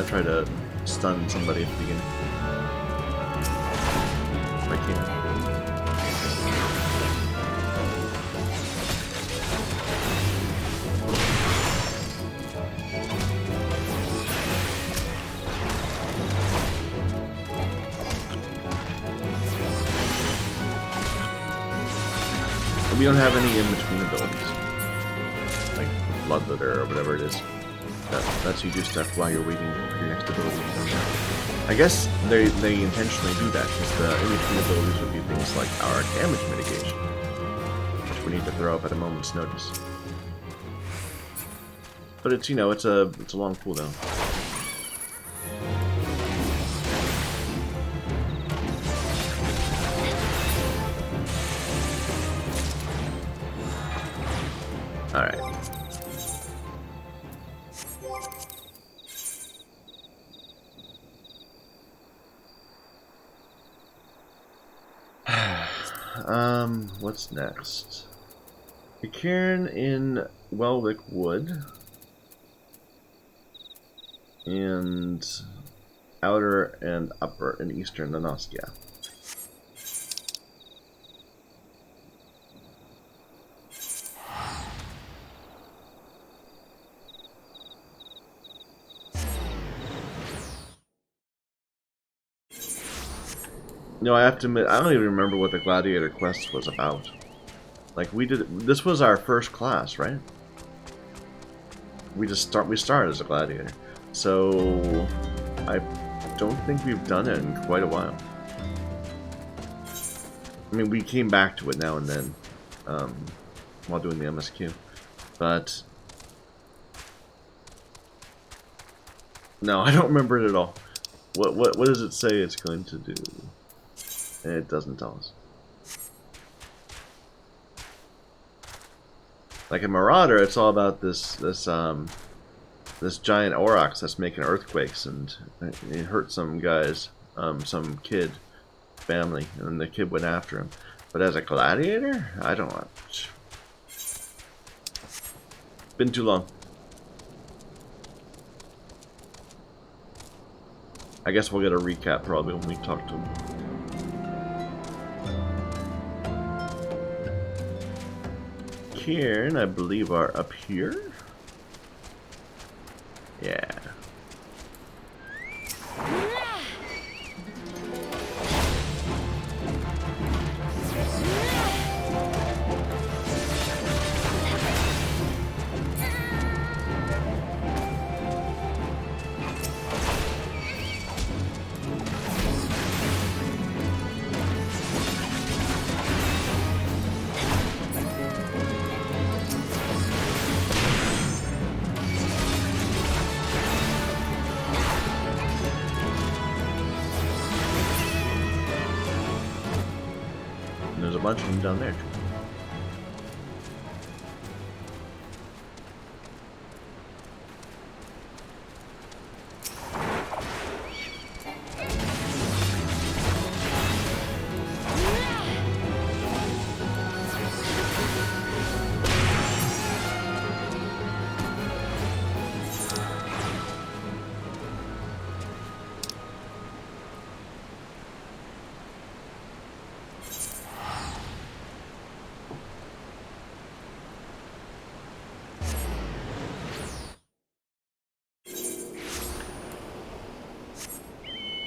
try to stun somebody at the beginning. If I can. We don't have any in-between abilities. Like Bloodletter or whatever it is. That's you do stuff while you're waiting for your next ability to come out. I guess they intentionally do that, because the in-between abilities would be things like our damage mitigation, which we need to throw up at a moment's notice. But it's, it's a long cooldown. Alright. What's next? The cairn in Welwick Wood. And outer and upper and eastern Nanoskia. No, I have to admit, I don't even remember what the Gladiator quest was about. Like, this was our first class, right? We started as a Gladiator. So, I don't think we've done it in quite a while. I mean, we came back to it now and then, while doing the MSQ. But, no, I don't remember it at all. What does it say it's going to do? And it doesn't tell us. Like in Marauder, it's all about this giant aurochs that's making earthquakes, and it hurt some guys, some kid family, and the kid went after him. But as a Gladiator, I don't want. Been too long. I guess we'll get a recap probably when we talk to him. Cairn, I believe, are up here. Yeah. There's a bunch of them down there.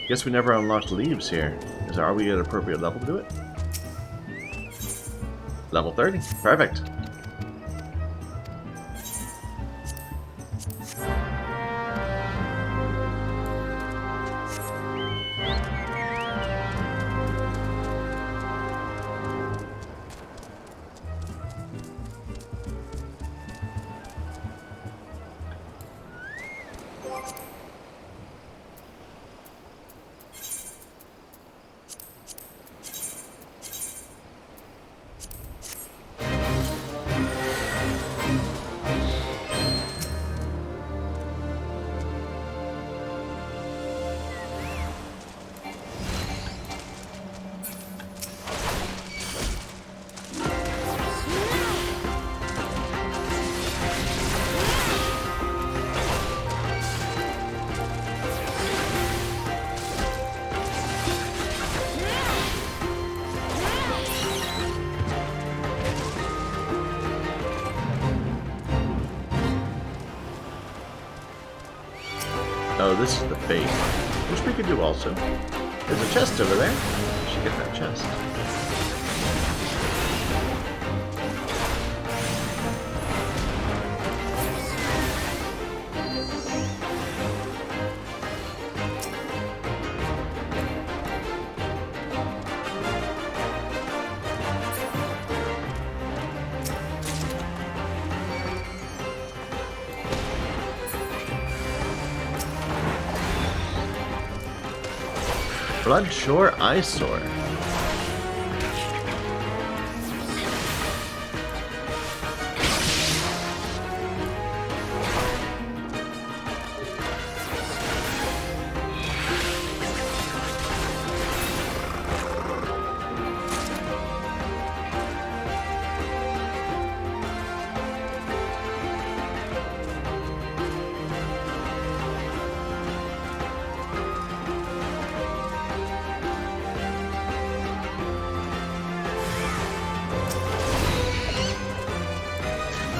Guess we never unlocked leaves here. Are we at an appropriate level to do it? Level 30. Perfect. Oh, this is the fate. Which we could do also. There's a chest over there. We should get that chest. Bloodshore Eyesore.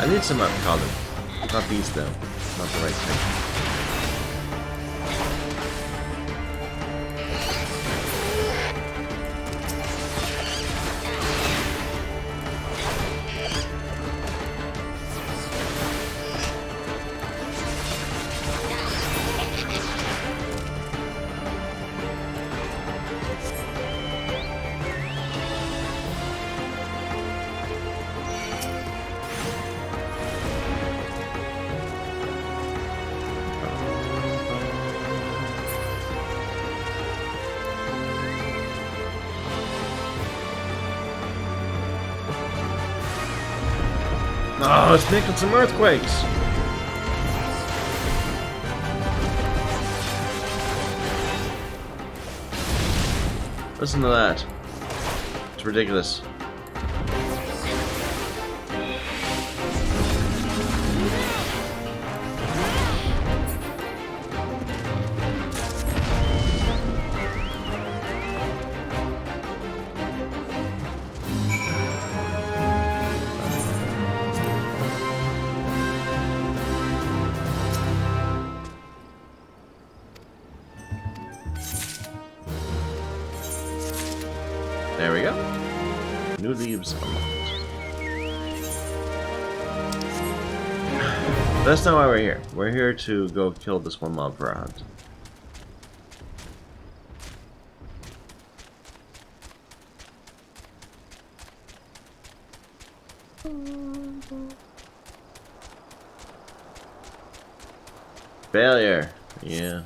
I need some Paladin. Not these though. Not the right thing. Oh, it's making some earthquakes! Listen to that. It's ridiculous. There we go. New leaves unlocked. That's not why we're here. We're here to go kill this one mob for our hunt. Failure. Yeah.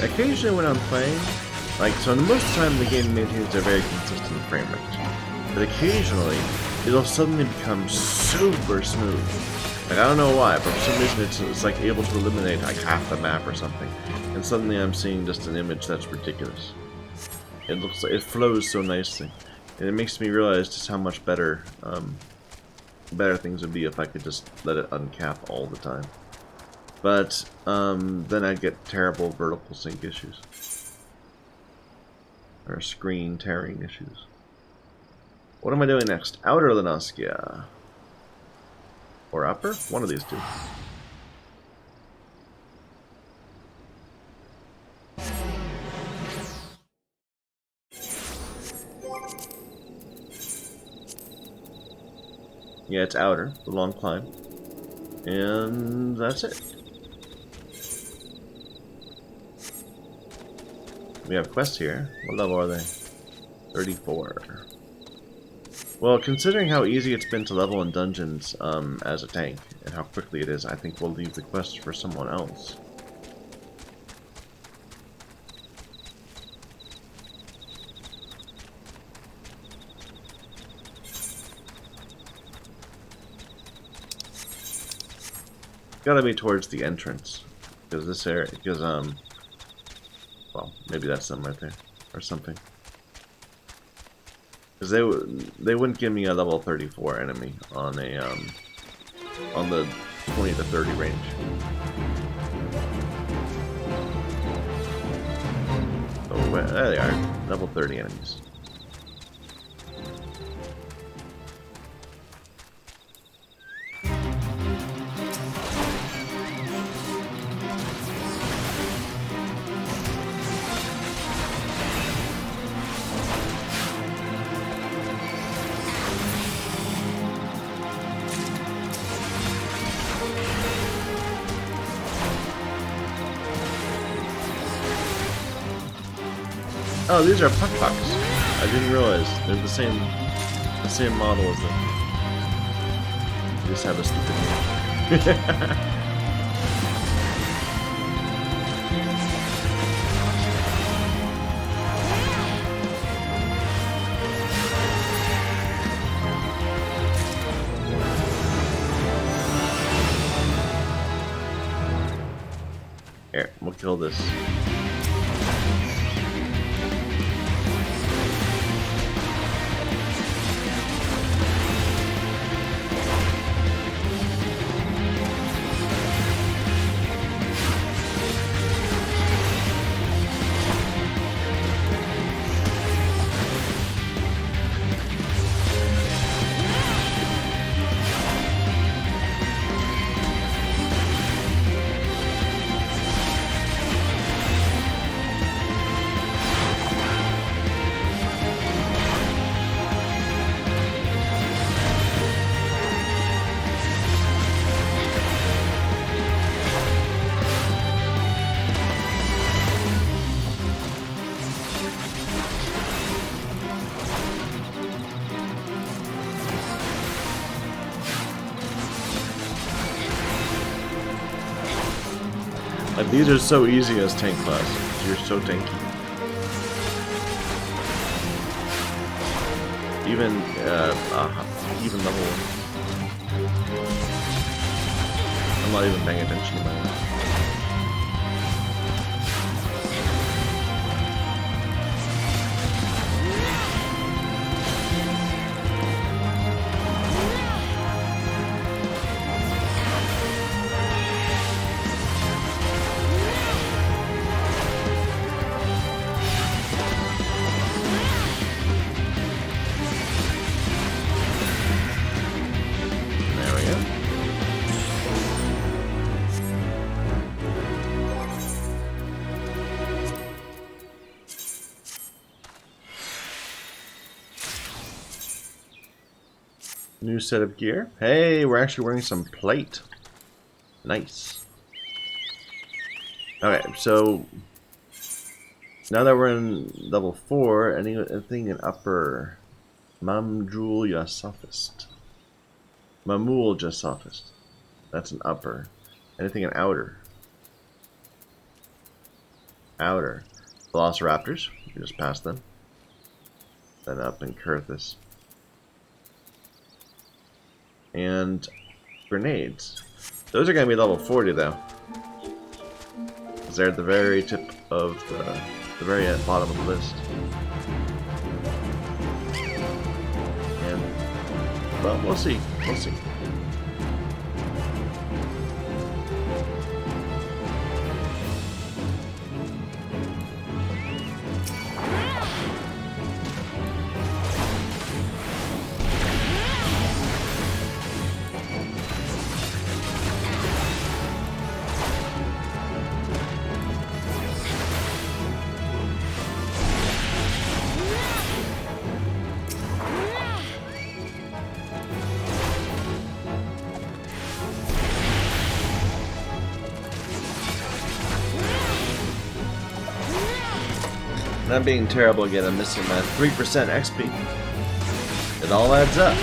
Occasionally when I'm playing, so most of the time the game maintains a very consistent frame rate. But occasionally, it'll suddenly become super smooth. I don't know why, but for some reason it's like able to eliminate like half the map or something. And suddenly I'm seeing just an image that's ridiculous. It looks like it flows so nicely. And it makes me realize just how much better things would be if I could just let it uncap all the time. But then I'd get terrible vertical sync issues. Or screen tearing issues. What am I doing next? Outer Lenoskia. Or upper? One of these two. Yeah, it's outer. The long climb. And that's it. We have quests here. What level are they? 34. Well, considering how easy it's been to level in dungeons as a tank, and how quickly it is, I think we'll leave the quest for someone else. Gotta be towards the entrance, because this area, well, maybe that's them right there, or something. Because they wouldn't give me a level 34 enemy on a on the 20 to 30 range. Oh, there they are, level 30 enemies. Oh, these are puck-pucks. I didn't realize they're the same model as them. They just have a stupid name. Here, we'll kill this. Like, these are so easy as tank class. You're so tanky. Even level 1. I'm not even paying attention to my life. New set of gear. Hey, we're actually wearing some plate. Nice. Okay, so now that we're in level 4, anything in upper Mamjul ya Sophist. Mamul ya Sophist. That's an upper. Anything in outer? Outer. Velociraptors. We just passed them. Then up in Kurthus. And grenades. Those are going to be level 40 though. Because they're at the very tip of the very bottom of the list. And, well, we'll see. We'll see. I'm being terrible again. I'm missing my 3% XP. It all adds up.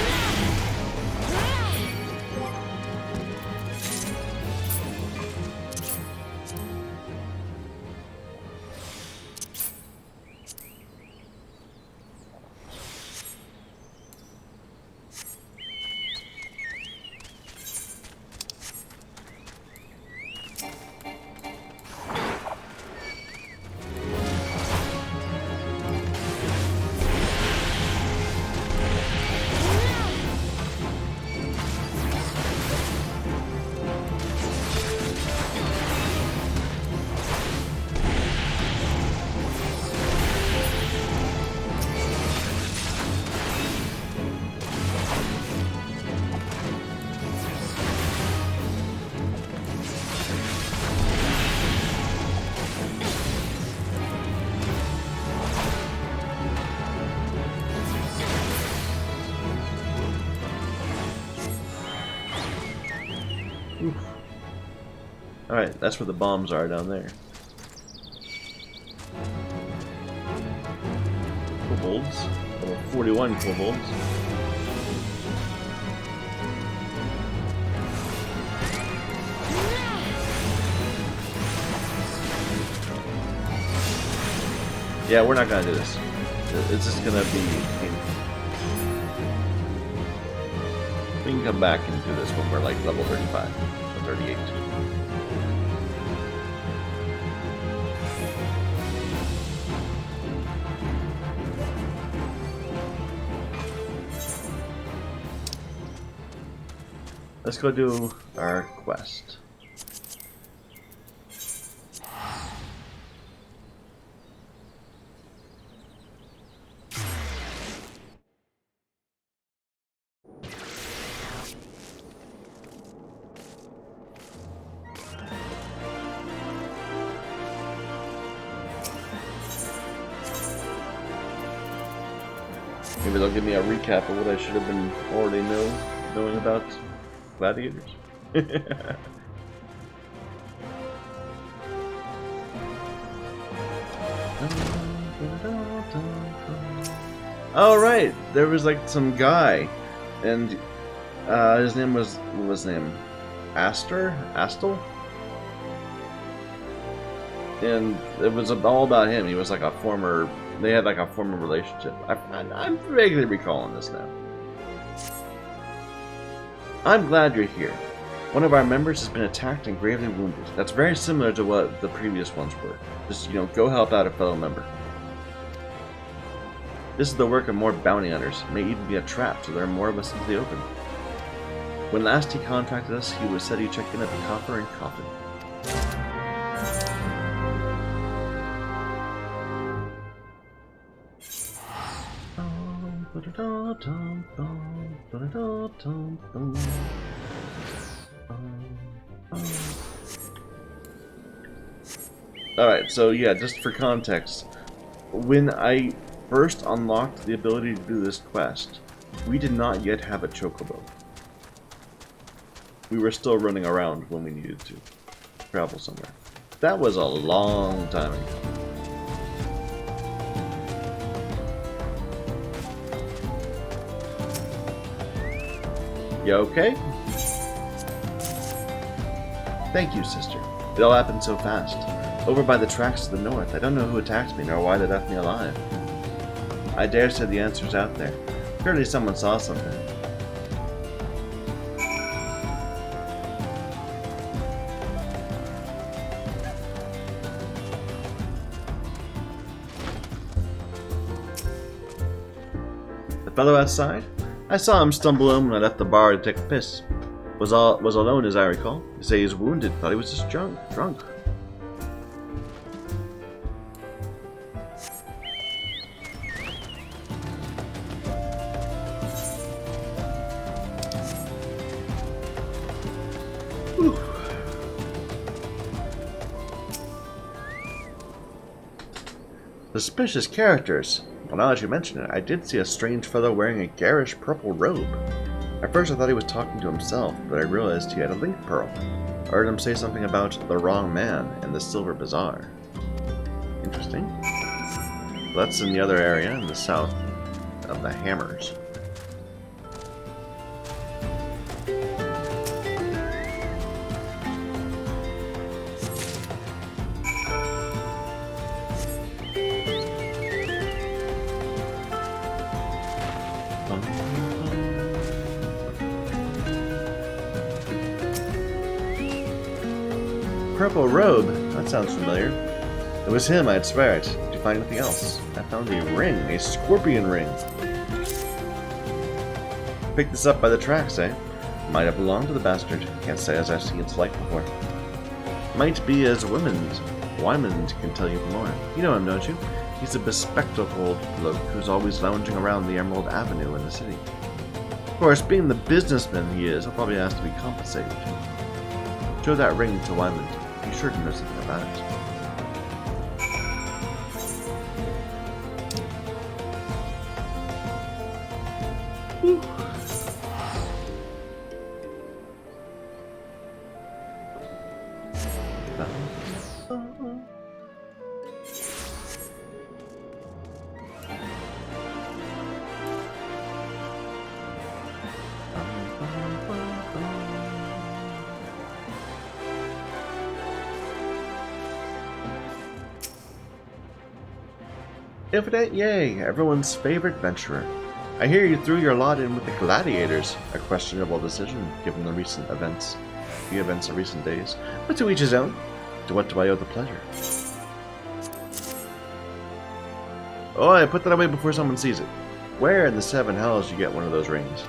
Alright, that's where the bombs are down there. kobolds. Level 41 kobolds. Yeah, we're not gonna do this. It's just gonna be painful. We can come back and do this when we're like level 35 or 38. Let's go do our quest. Maybe they'll give me a recap of what I should have been already knowing about Gladiators. Oh right, there was like some guy, and his name was, what was his name? Astel? And it was all about him. He was like a former. They had like a former relationship. I'm vaguely recalling this now. I'm glad you're here. One of our members has been attacked and gravely wounded. That's very similar to what the previous ones were. Just, go help out a fellow member. This is the work of more bounty hunters. It may even be a trap, so there are more of us into the open. When last he contacted us, he said he'd check in at the Copper and Coffin. Alright, so yeah, just for context, when I first unlocked the ability to do this quest, we did not yet have a chocobo. We were still running around when we needed to travel somewhere. That was a long time ago. You okay? Thank you, sister. It all happened so fast. Over by the tracks to the north, I don't know who attacked me nor why they left me alive. I dare say the answer's out there. Surely someone saw something. The fellow outside? I saw him stumble in when I left the bar to take a piss. Was alone as I recall. You say he's wounded, thought he was just drunk. Whew. Suspicious characters. Well, now that you mention it, I did see a strange fellow wearing a garish purple robe. At first I thought he was talking to himself, but I realized he had a link pearl. I heard him say something about the wrong man and the Silver Bazaar. Interesting. Well, that's in the other area, in the south of the Hammers. Purple robe? That sounds familiar. It was him, I'd swear it. Did you find anything else? I found a ring, a scorpion ring. Picked this up by the tracks, eh? Might have belonged to the bastard. Can't say as I've seen its like before. Might be as Wymond can tell you more. You know him, don't you? He's a bespectacled bloke who's always lounging around the Emerald Avenue in the city. Of course, being the businessman he is, he'll probably ask to be compensated. Show that ring to Wymond. He's sure to know something about it. Whew. Infinite, yay! Everyone's favorite venturer. I hear you threw your lot in with the Gladiators. A questionable decision, given the events of recent days. But to each his own. To what do I owe the pleasure? Oh, I put that away before someone sees it. Where in the seven hells did you get one of those rings?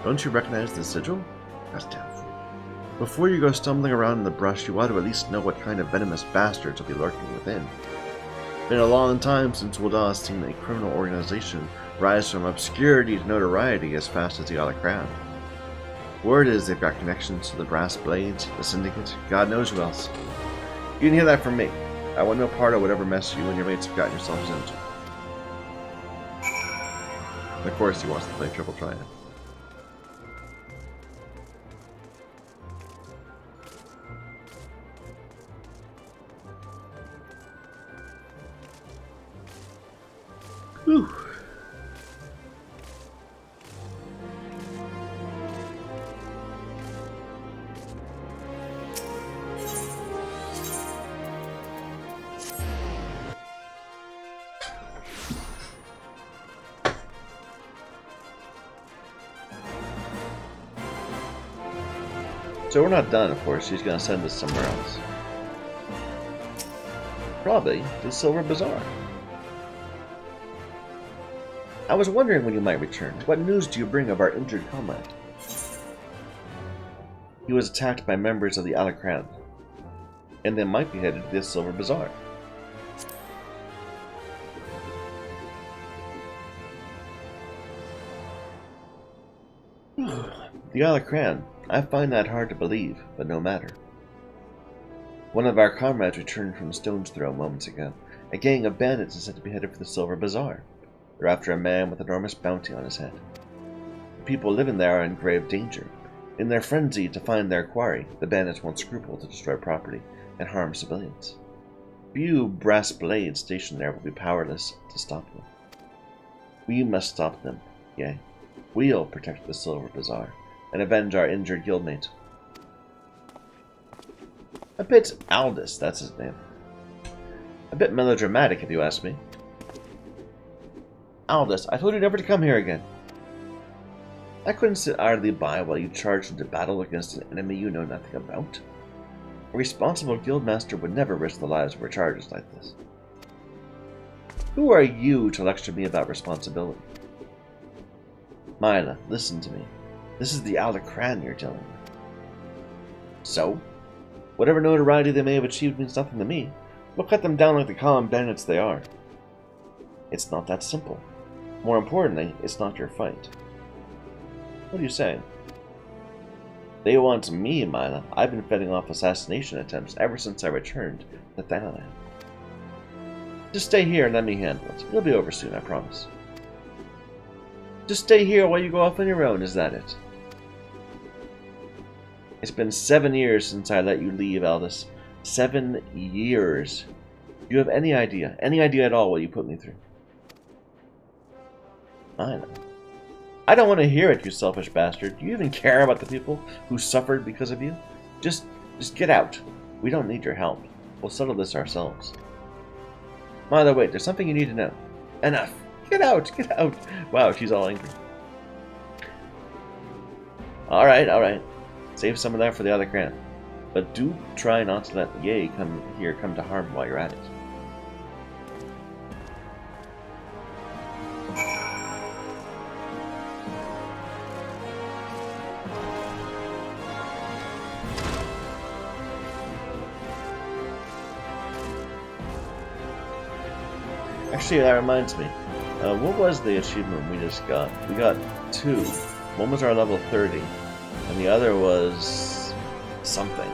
Don't you recognize the sigil? That's doubtful. Before you go stumbling around in the brush, you ought to at least know what kind of venomous bastards will be lurking within. Been a long time since Wada has seen a criminal organization rise from obscurity to notoriety as fast as the Other Crown. Word is they've got connections to the Brass Blades, the Syndicate, God knows who else. You can hear that from me. I want no part of whatever mess you and your mates have gotten yourselves into. And of course he wants to play Triple Triad. Whew. So we're not done, of course. She's going to send us somewhere else. Probably to the Silver Bazaar. I was wondering when you might return. What news do you bring of our injured comrade? He was attacked by members of the Alakran, and they might be headed to the Silver Bazaar. The Alakran. I find that hard to believe, but no matter. One of our comrades returned from Stone's Throw moments ago. A gang of bandits is said to be headed for the Silver Bazaar. They're after a man with an enormous bounty on his head. The people living there are in grave danger. In their frenzy to find their quarry, the bandits won't scruple to destroy property and harm civilians. Few brass blades stationed there will be powerless to stop them. We must stop them, yea. We'll protect the Silver Bazaar and avenge our injured guildmate. A bit Aldous, that's his name. A bit melodramatic, if you ask me. Aldous, I told you never to come here again. I couldn't sit idly by while you charged into battle against an enemy you know nothing about. A responsible guildmaster would never risk the lives of our charges like this. Who are you to lecture me about responsibility? Myla, listen to me. This is the Alakran you're telling me. So? Whatever notoriety they may have achieved means nothing to me. We'll cut them down like the common bandits they are. It's not that simple. More importantly, it's not your fight. What are you saying? They want me, Myla. I've been fending off assassination attempts ever since I returned to Thanalan. Just stay here and let me handle it. It'll be over soon, I promise. Just stay here while you go off on your own, is that it? It's been 7 years since I let you leave, Aldous. 7 years. Do you have any idea at all what you put me through? Myla. I don't want to hear it, you selfish bastard. Do you even care about the people who suffered because of you? Just get out. We don't need your help. We'll settle this ourselves. Myla, wait, there's something you need to know. Enough. Get out, get out. Wow, she's all angry. Alright. Save some of that for the other clan. But do try not to let Ye come to harm while you're at it. Actually, that reminds me. What was the achievement we just got? We got 2. One was our level 30, and the other was something.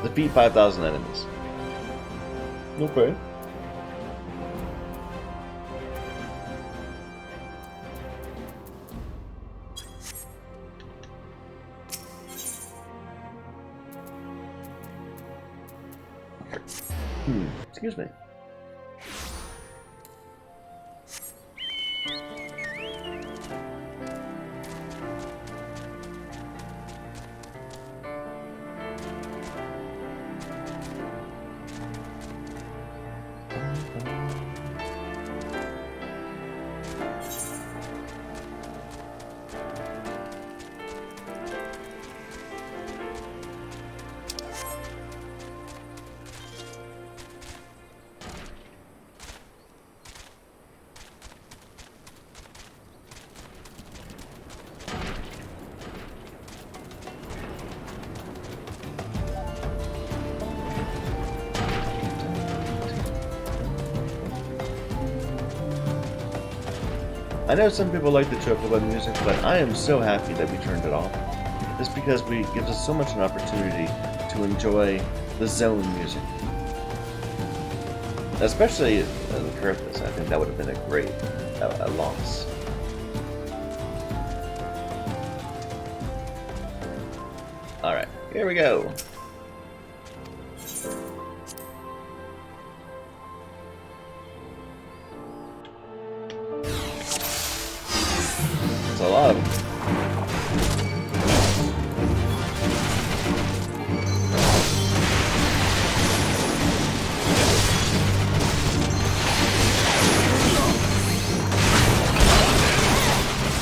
Defeat 5,000 enemies. Okay. Excuse me. I know some people like the chocobo music, but I am so happy that we turned it off. Just because it gives us so much an opportunity to enjoy the zone music. Especially in Curthus, I think that would have been a great loss. Alright, here we go. It's a lot of them.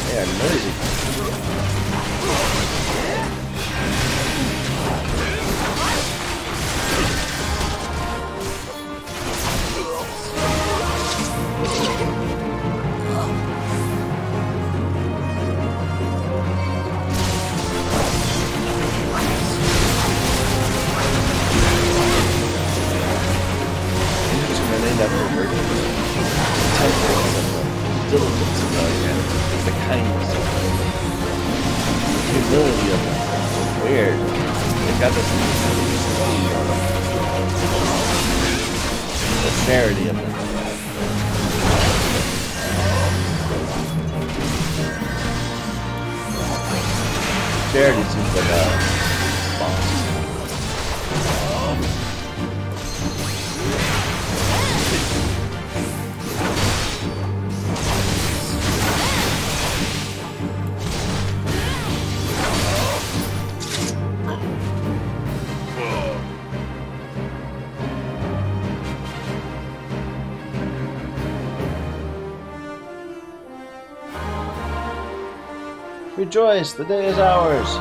They are noisy. The kindness of them, the humility of them. Weird. They've got this the charity of them. Charity seems like a boss. Rejoice, the day is ours!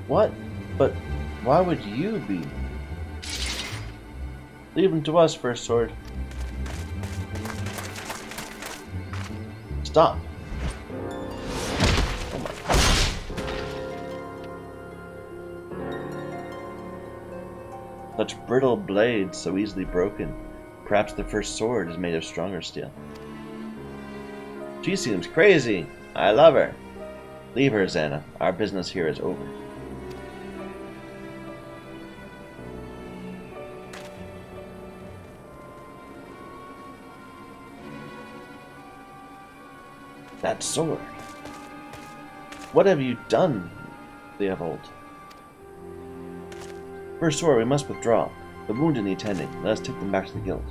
What? But why would you be? Leave him to us, First Sword. Stop. Oh my God. Such brittle blades, so easily broken. Perhaps the First Sword is made of stronger steel. She seems crazy. I love her. Leave her, Xana. Our business here is over. That sword. What have you done, Leovold? First Sword, we must withdraw. The wounded need tending. Let us take them back to the guild.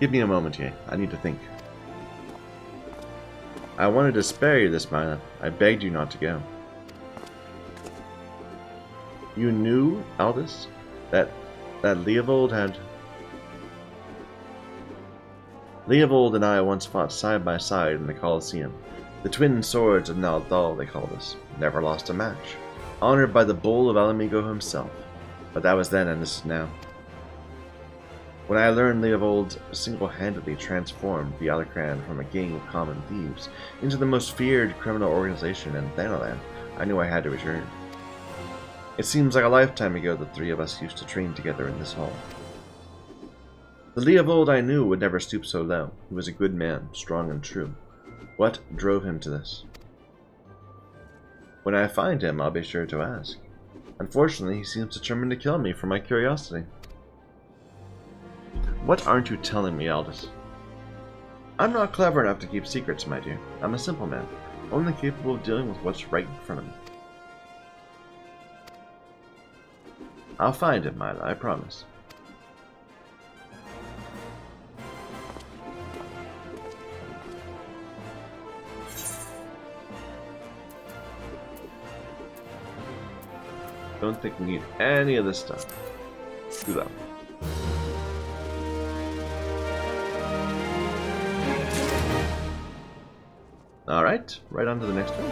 Give me a moment here. I need to think. I wanted to spare you this, Mina. I begged you not to go. You knew, Aldous, that Leovold had... Leovold and I once fought side by side in the Colosseum. The twin swords of Naldal, they called us. Never lost a match. Honored by the Bull of Alamigo himself. But that was then, and this is now. When I learned Leovold single-handedly transformed the Alarcran from a gang of common thieves into the most feared criminal organization in Thanalan, I knew I had to return. It seems like a lifetime ago the three of us used to train together in this hall. The Lee of old I knew would never stoop so low. He was a good man, strong and true. What drove him to this? When I find him, I'll be sure to ask. Unfortunately, he seems determined to kill me for my curiosity. What aren't you telling me, Aldous? I'm not clever enough to keep secrets, my dear. I'm a simple man, only capable of dealing with what's right in front of me. I'll find him, Mila, I promise. Don't think we need any of this stuff. Do that. Alright, right on to the next one.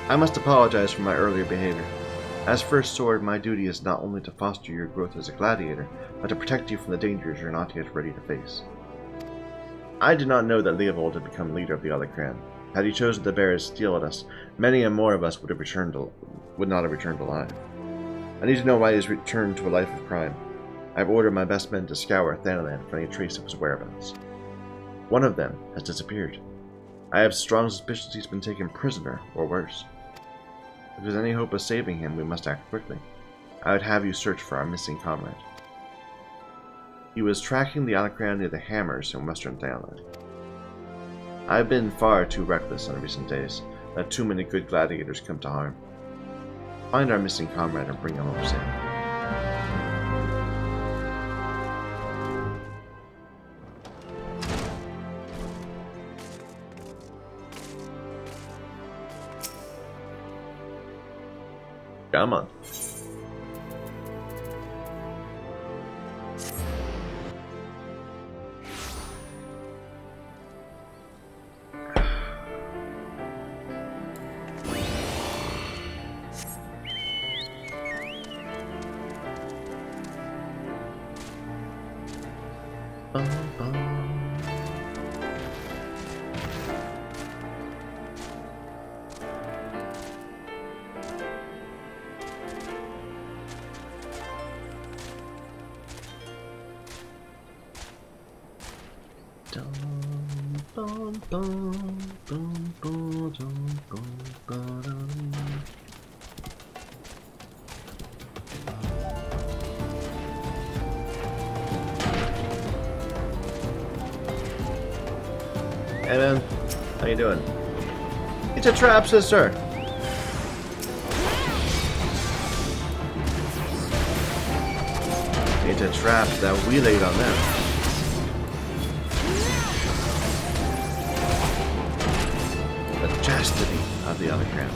I must apologize for my earlier behavior. As First Sword, my duty is not only to foster your growth as a gladiator, but to protect you from the dangers you're not yet ready to face. I did not know that Leovold had become leader of the other clan. Had he chosen to bear his steel at us, many and more of us would not have returned alive. I need to know why he has returned to a life of crime. I have ordered my best men to scour Thanalan for any trace of his whereabouts. One of them has disappeared. I have strong suspicions he's been taken prisoner, or worse. If there's any hope of saving him, we must act quickly. I would have you search for our missing comrade. He was tracking the Alacran near the Hammers in western Thanalan. I have been far too reckless in recent days. Let too many good gladiators come to harm. Find our missing comrade and bring him home safe. Come on. Hey man, how you doing? It's a trap, sister! It's a trap that we laid on them. The chastity of the other crown.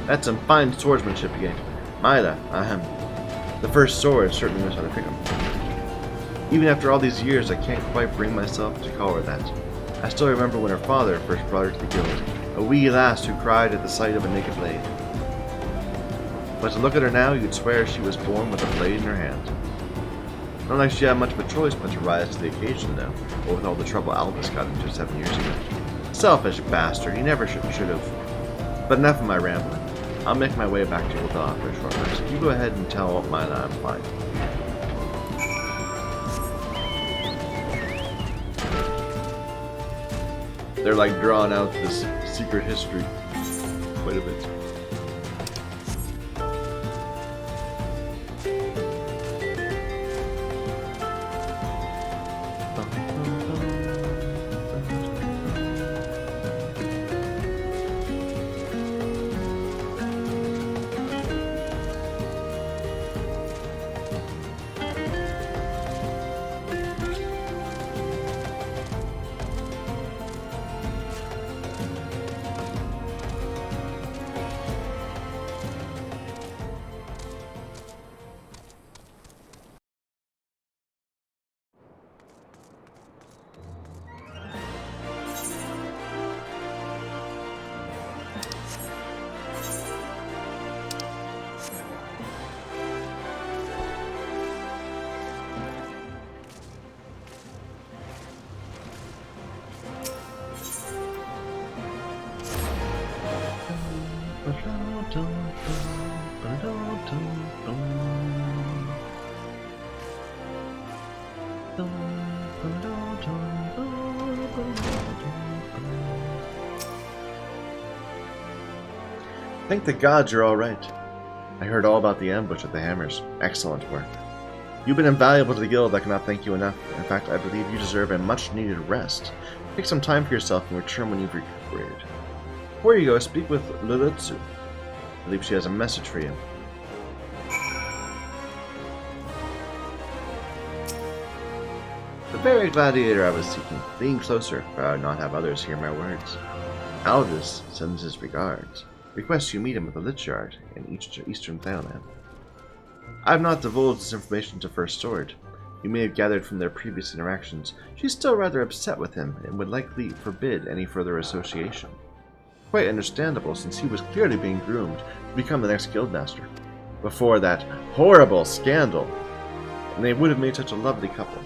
That's some fine swordsmanship again. Mila, ahem. The first sword certainly knows how to pick 'em. Even after all these years, I can't quite bring myself to call her that. I still remember when her father first brought her to the guild, a wee lass who cried at the sight of a naked blade. But to look at her now, you'd swear she was born with a blade in her hand. Not like she had much of a choice but to rise to the occasion, though, what with all the trouble Albus got into 7 years ago. Selfish bastard, he never should have. But enough of my rambling. I'll make my way back to Gul'dan for a short rest. You go ahead and tell Mila I'm fine. They're like drawing out this secret history quite a bit. Thank the gods you're all right. I heard all about the ambush at the Hammers. Excellent work. You've been invaluable to the guild. I cannot thank you enough. In fact, I believe you deserve a much-needed rest. Take some time for yourself and return when you've recuperated. Before you go, speak with Lulutsu. I believe she has a message for you. The very gladiator I was seeking. Lean closer, for I would not have others hear my words. Aldous sends his regards. Requests you meet him at the Lich-Yard in Eastern Thailand. I have not divulged this information to First Sword. You may have gathered from their previous interactions, she's still rather upset with him and would likely forbid any further association. Quite understandable, since he was clearly being groomed to become the next guildmaster. Before that horrible scandal, and they would have made such a lovely couple.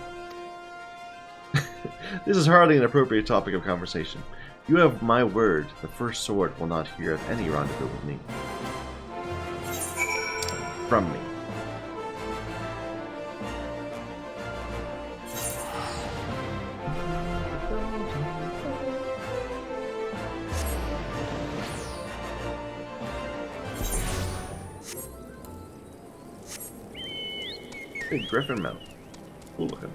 This is hardly an appropriate topic of conversation. You have my word, the First Sword will not hear of any rendezvous with me. From me. Big griffin mount. Cool looking.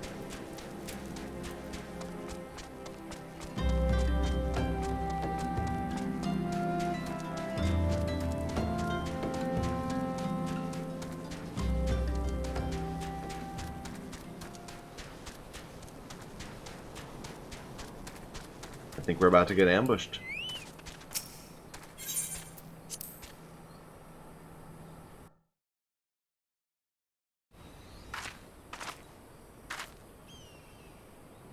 I think we're about to get ambushed.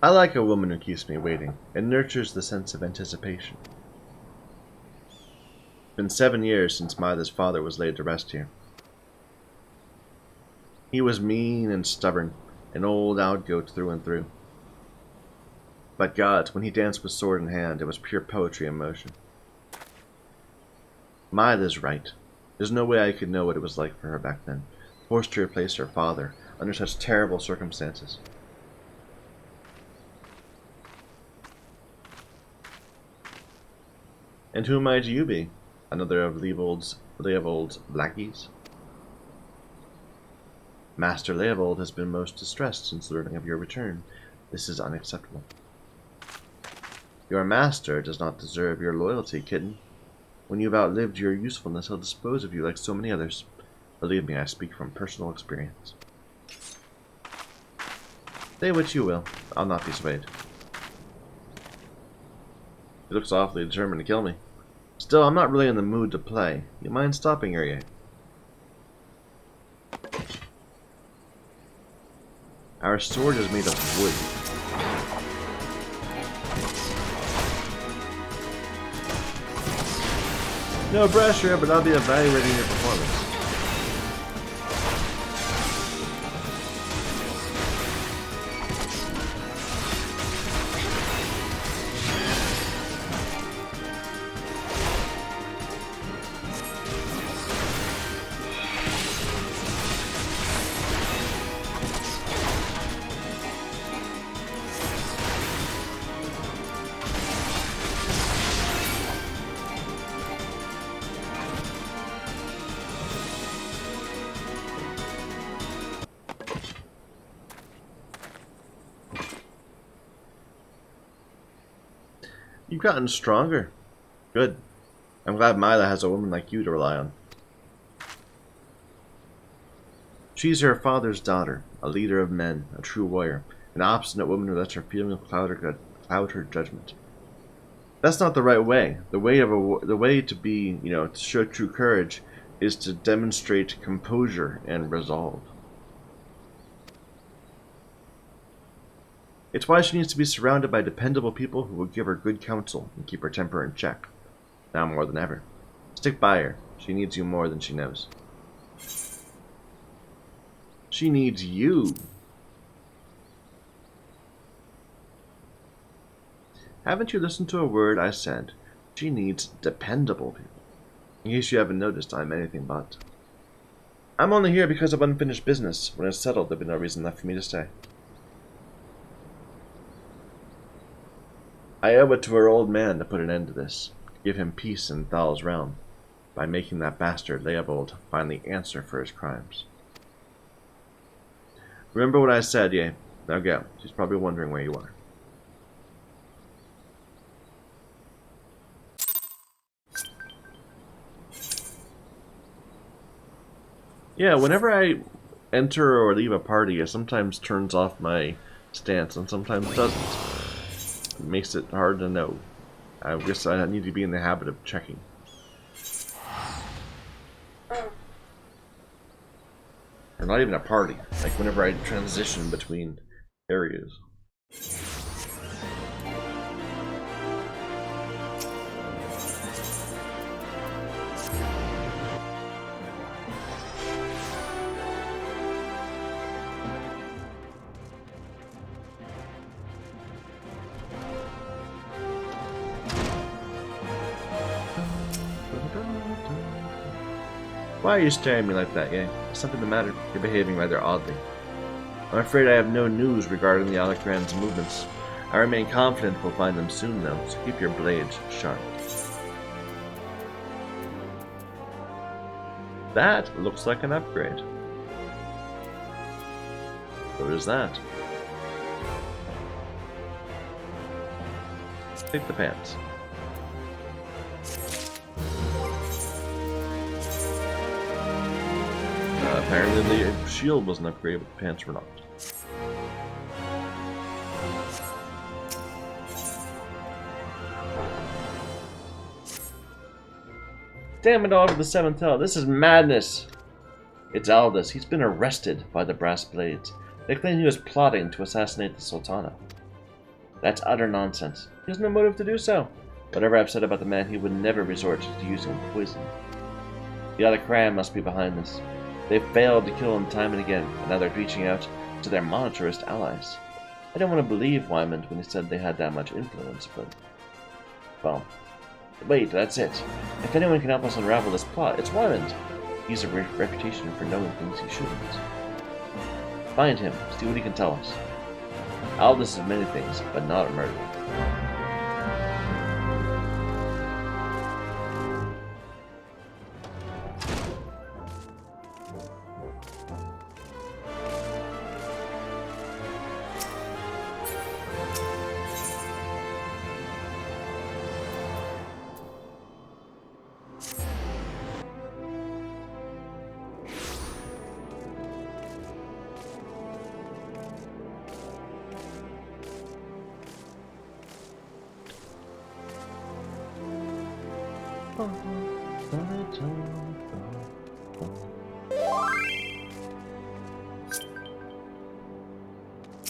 I like a woman who keeps me waiting and nurtures the sense of anticipation. It's been 7 years since Myla's father was laid to rest here. He was mean and stubborn, an old outgoat through and through. But God, when he danced with sword in hand, it was pure poetry in motion. Myla's right. There's no way I could know what it was like for her back then, forced to replace her father under such terrible circumstances. And who might you be? Another of Leovold's lackeys? Master Leovold has been most distressed since learning of your return. This is unacceptable. Your master does not deserve your loyalty, kitten. When you've outlived your usefulness, he'll dispose of you like so many others. Believe me, I speak from personal experience. Say what you will, I'll not be swayed. He looks awfully determined to kill me. Still, I'm not really in the mood to play. You mind stopping her yet? Our sword is made of wood. No pressure, but I'll be evaluating your performance. You've gotten stronger. Good. I'm glad Myla has a woman like you to rely on. She's her father's daughter, a leader of men, a true warrior, an obstinate woman who lets her feelings cloud her judgment. That's not the right way. The way to be, to show true courage is to demonstrate composure and resolve. It's why she needs to be surrounded by dependable people who will give her good counsel and keep her temper in check. Now more than ever. Stick by her. She needs you more than she knows. She needs you. Haven't you listened to a word I said? She needs dependable people. In case you haven't noticed, I'm anything but. I'm only here because of unfinished business. When it's settled, there'll be no reason left for me to stay. I owe it to her old man to put an end to this. Give him peace in Thal's realm. by making that bastard Leopold finally answer for his crimes. Remember what I said, yeah? Now go. She's probably wondering where you are. Yeah, whenever I enter or leave a party, it sometimes turns off my stance and sometimes doesn't. It makes it hard to know. I guess I need to be in the habit of checking. Or not even a party, like whenever I transition between areas. Why are you staring at me like that, Yang? Is something the matter? You're behaving rather oddly. I'm afraid I have no news regarding the Alacran's movements. I remain confident we'll find them soon, though, so keep your blades sharp. That looks like an upgrade. What is that? Take the pants. Apparently the shield was an upgrade, but the pants were not. Damn it all to the seventh hell. This is madness. It's Aldous. He's been arrested by the Brass Blades. They claim he was plotting to assassinate the Sultana. That's utter nonsense. He has no motive to do so. Whatever I've said about the man, he would never resort to using poison. The Alacran must be behind this. They've failed to kill him time and again, and now they're reaching out to their monetarist allies. I didn't want to believe Wymond when he said they had that much influence, but... well... wait, that's it. If anyone can help us unravel this plot, it's Wymond. He's a reputation for knowing things he shouldn't. Find him, see what he can tell us. Aldous is many things, but not a murderer.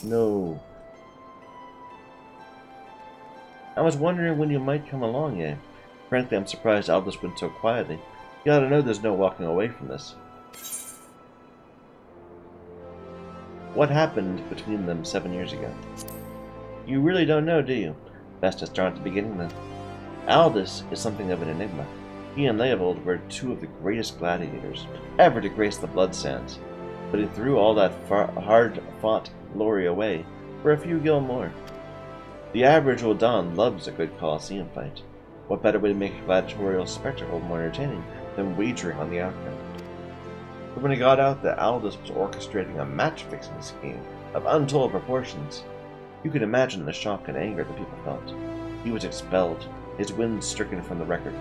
No. I was wondering when you might come along, eh? Frankly, I'm surprised Aldous went so quietly. You ought to know there's no walking away from this. What happened between them 7 years ago? You really don't know, do you? Best to start at the beginning then. Aldous is something of an enigma. He and Leopold were two of the greatest gladiators ever to grace the blood sands, but he threw all that hard-fought glory away for a few gil more. The average Odon loves a good Colosseum fight. What better way to make a gladiatorial spectacle more entertaining than wagering on the outcome? But when it got out that Aldous was orchestrating a match-fixing scheme of untold proportions, you could imagine the shock and anger the people felt. He was expelled, his wins stricken from the record.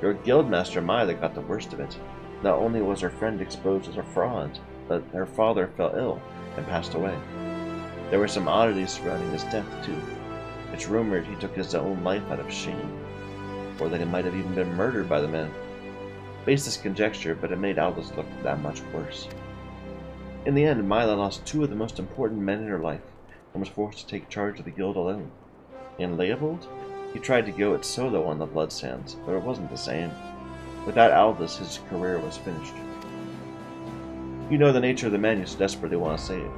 Your guildmaster Mila got the worst of it. Not only was her friend exposed as a fraud, but her father fell ill and passed away. There were some oddities surrounding his death, too. It's rumored he took his own life out of shame, or that he might have even been murdered by the man. Baseless conjecture, but it made Aldous look that much worse. In the end, Mila lost two of the most important men in her life, and was forced to take charge of the guild alone. And Leopold? He tried to go it solo on the Blood Sands, but it wasn't the same. Without Aldous, his career was finished. You know the nature of the man you so desperately want to save.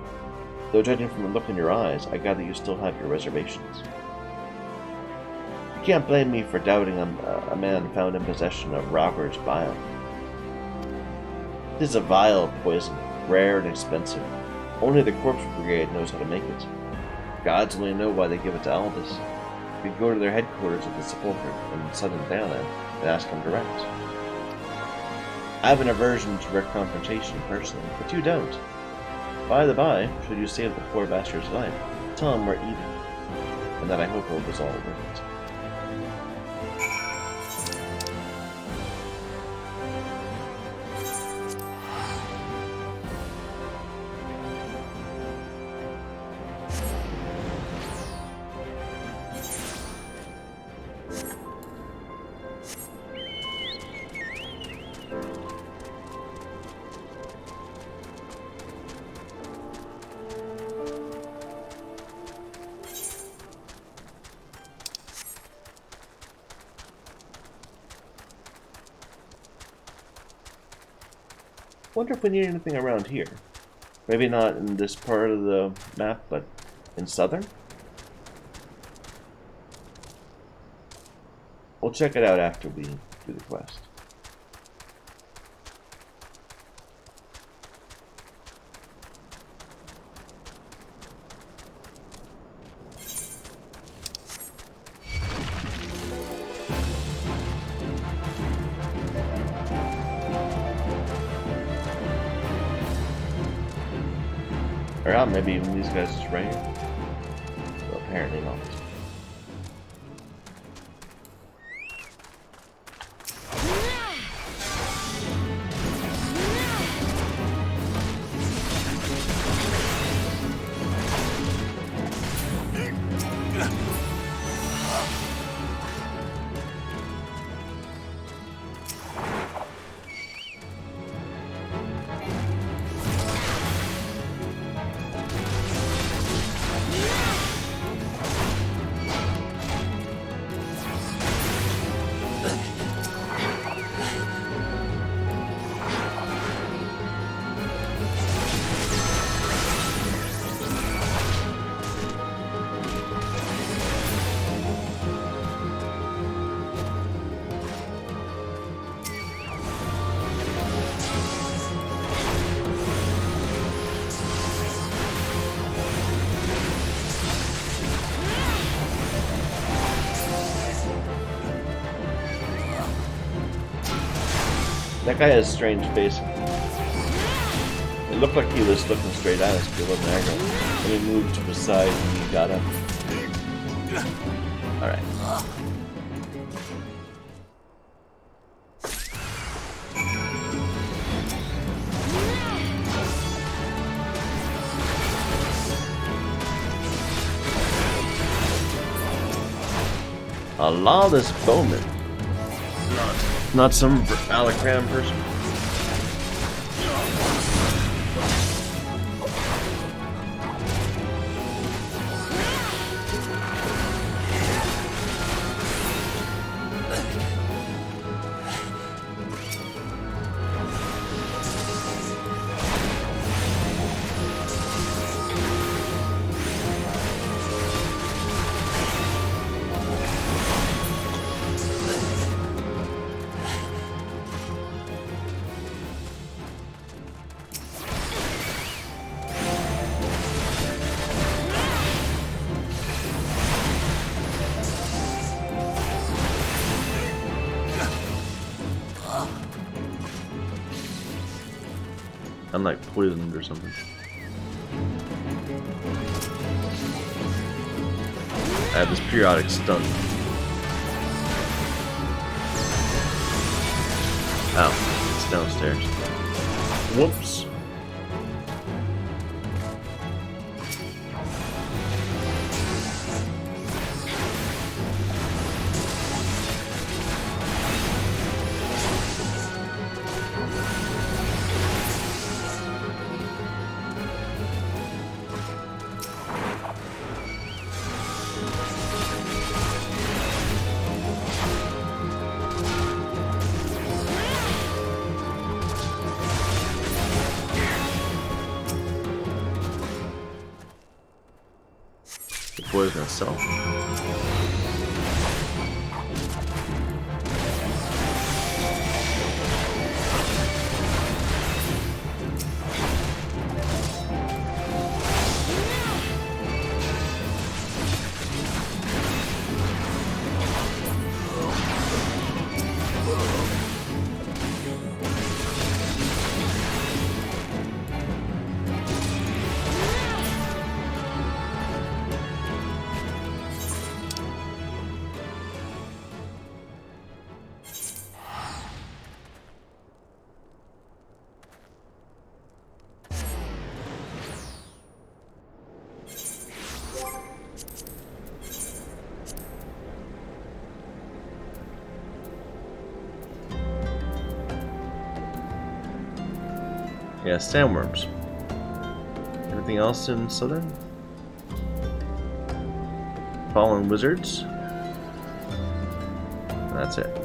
Though judging from the look in your eyes, I gather you still have your reservations. You can't blame me for doubting a man found in possession of robber's bile. It is a vile poison, rare and expensive. Only the Corpse Brigade knows how to make it. Gods only know why they give it to Aldous. We could go to their headquarters at the Sepulchre in southern Thailand and ask them direct. I have an aversion to direct confrontation personally, but you don't. By the by, should you save the poor bastard's life, tell him we're even, and that I hope it was all worth it. Wonder if we need anything around here. Maybe not in this part of the map, but in southern? We'll check it out after we do the quest. Or maybe even these guys just right here. Well, apparently not. That guy has a strange face. It looked like he was looking straight at us, but it wasn't aggro. And he moved to the side and he got up. Alright. A lawless bowman. Not some Alakram person. I'm like poisoned or something. I have this periodic stun. Oh, it's downstairs. Whoops. Poison itself. Yeah, sandworms. Anything else in Southern? Fallen wizards. And that's it.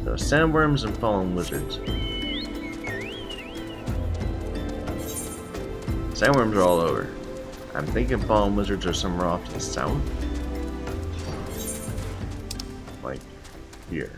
So sandworms and fallen wizards. Sandworms are all over. I'm thinking fallen wizards are somewhere off to the south. Like here.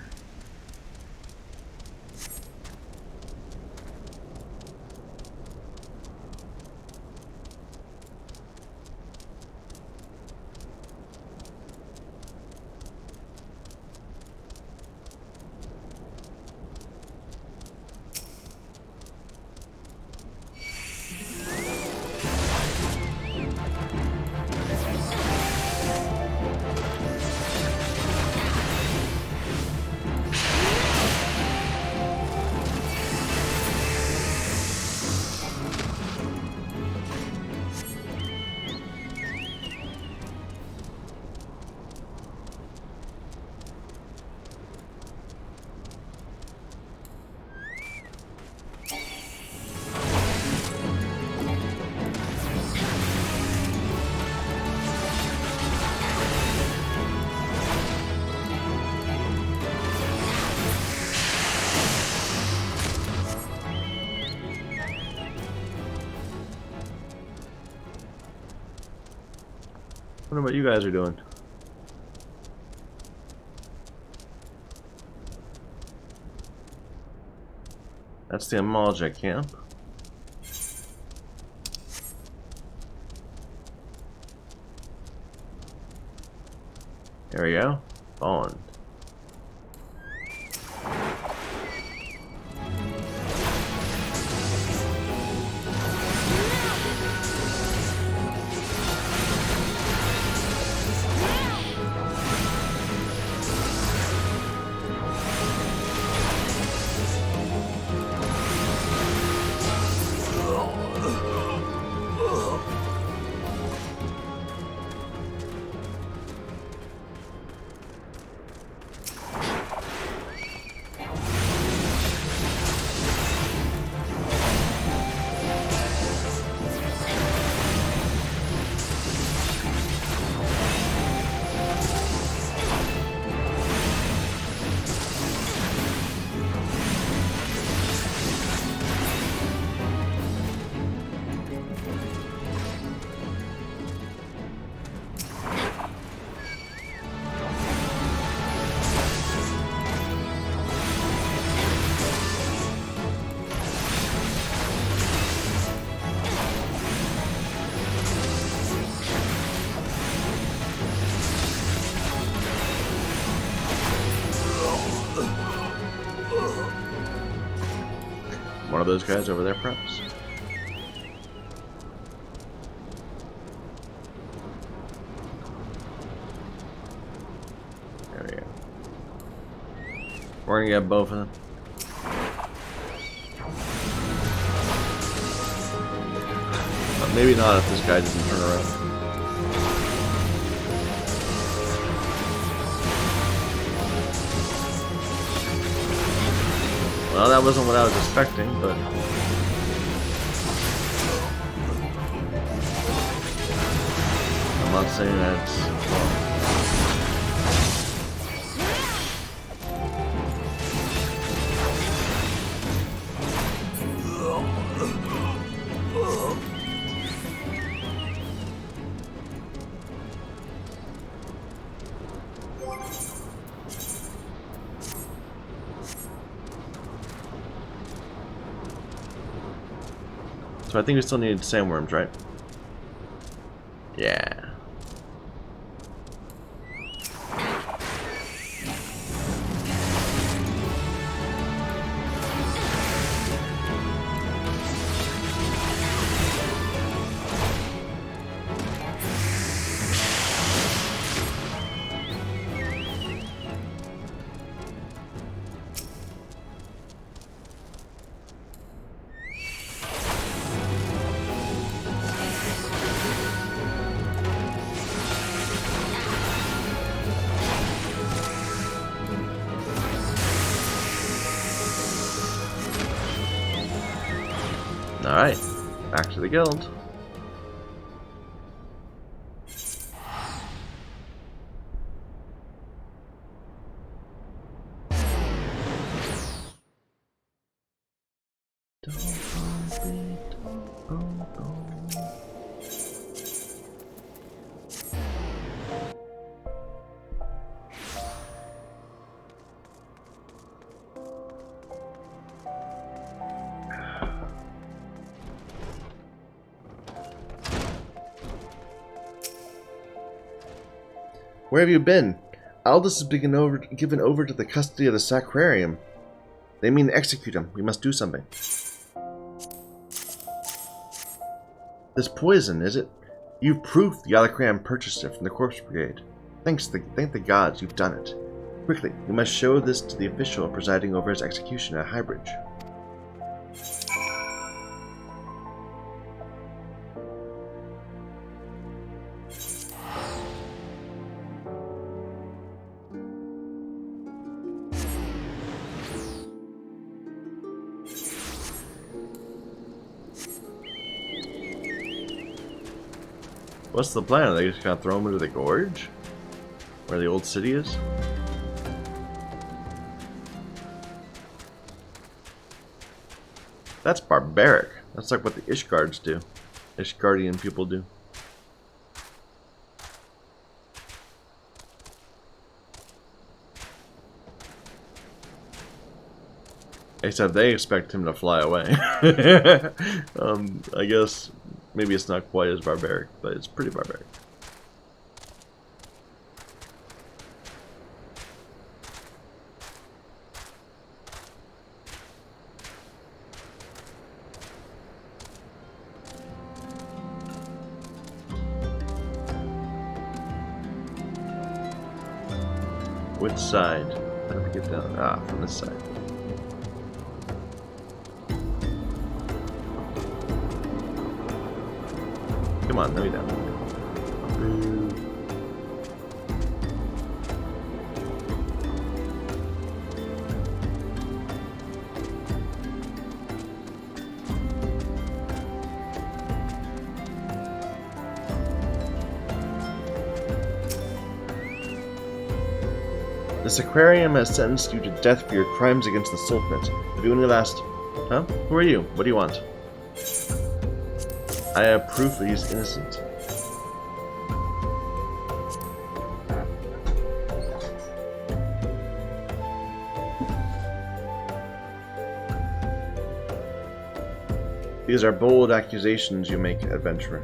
Wonder what you guys are doing. That's the Amalja camp. There we go. Fallen. One of those guys over there, perhaps? There we go. We're gonna get both of them. But maybe not if this guy doesn't turn around. Well, that wasn't what I was expecting, but... I'm not saying that's wrong. So I think we still need sandworms, right? Yeah. Alright, back to the guild. Where have you been? Aldous has been given over to the custody of the Sacrarium. They mean to execute him. We must do something. This poison, is it? You've proof the Alakram purchased it from the Corpse Brigade. Thank the gods you've done it. Quickly, we must show this to the official presiding over his execution at Highbridge. What's the plan? Are they just gonna throw him into the gorge? Where the old city is? That's barbaric. That's like what the Ishgards do. Ishgardian people do. Except they expect him to fly away. I guess maybe it's not quite as barbaric, but it's pretty barbaric. Which side? How do we get down? Ah, from this side. Come on, let me down. The Sacrarium has sentenced you to death for your crimes against the Sultanate. Have you any last... Huh? Who are you? What do you want? I have proof that he's innocent. These are bold accusations you make, adventurer.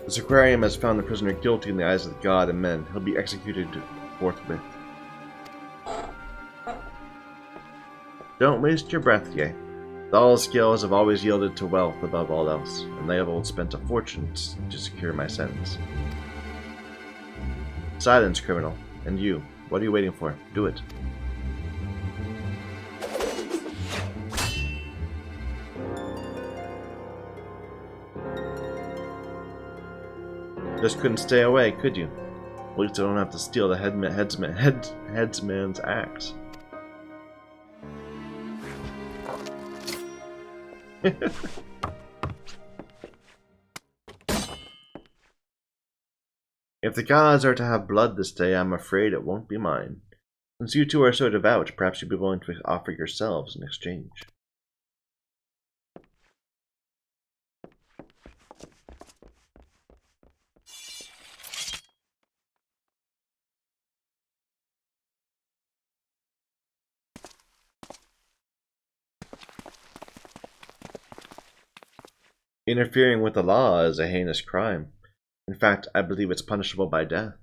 The Sacrarium has found the prisoner guilty in the eyes of God and men. He'll be executed forthwith. Don't waste your breath, Ye. The All Scales have always yielded to wealth above all else, and they have all spent a fortune to secure my sentence. Silence, criminal. And you, what are you waiting for? Do it. Just couldn't stay away, could you? At least I don't have to steal the headsman's axe. If the gods are to have blood this day, I'm afraid it won't be mine. Since you two are so devout, perhaps you'd be willing to offer yourselves in exchange. Interfering with the law is a heinous crime. In fact, I believe it's punishable by death.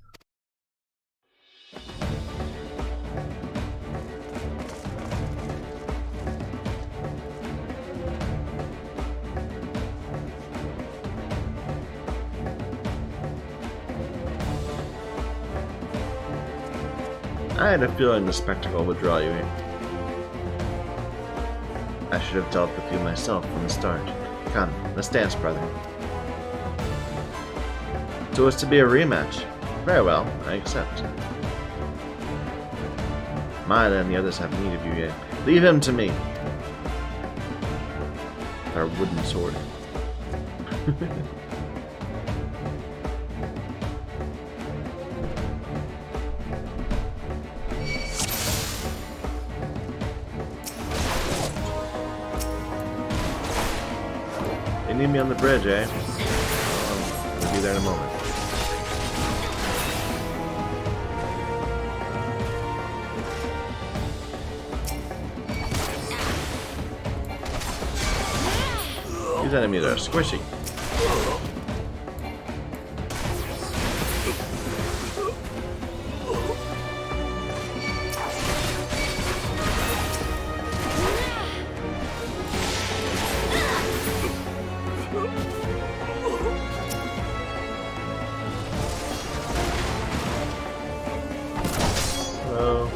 I had a feeling the spectacle would draw you in. I should have dealt with you myself from the start. Come, let's dance, brother. So it's to be a rematch. Very well, I accept. Mila and the others have need of you yet. Leave him to me. With our wooden sword. They need me on the bridge, eh? I'll be there in a moment. These enemies are squishy. Hello.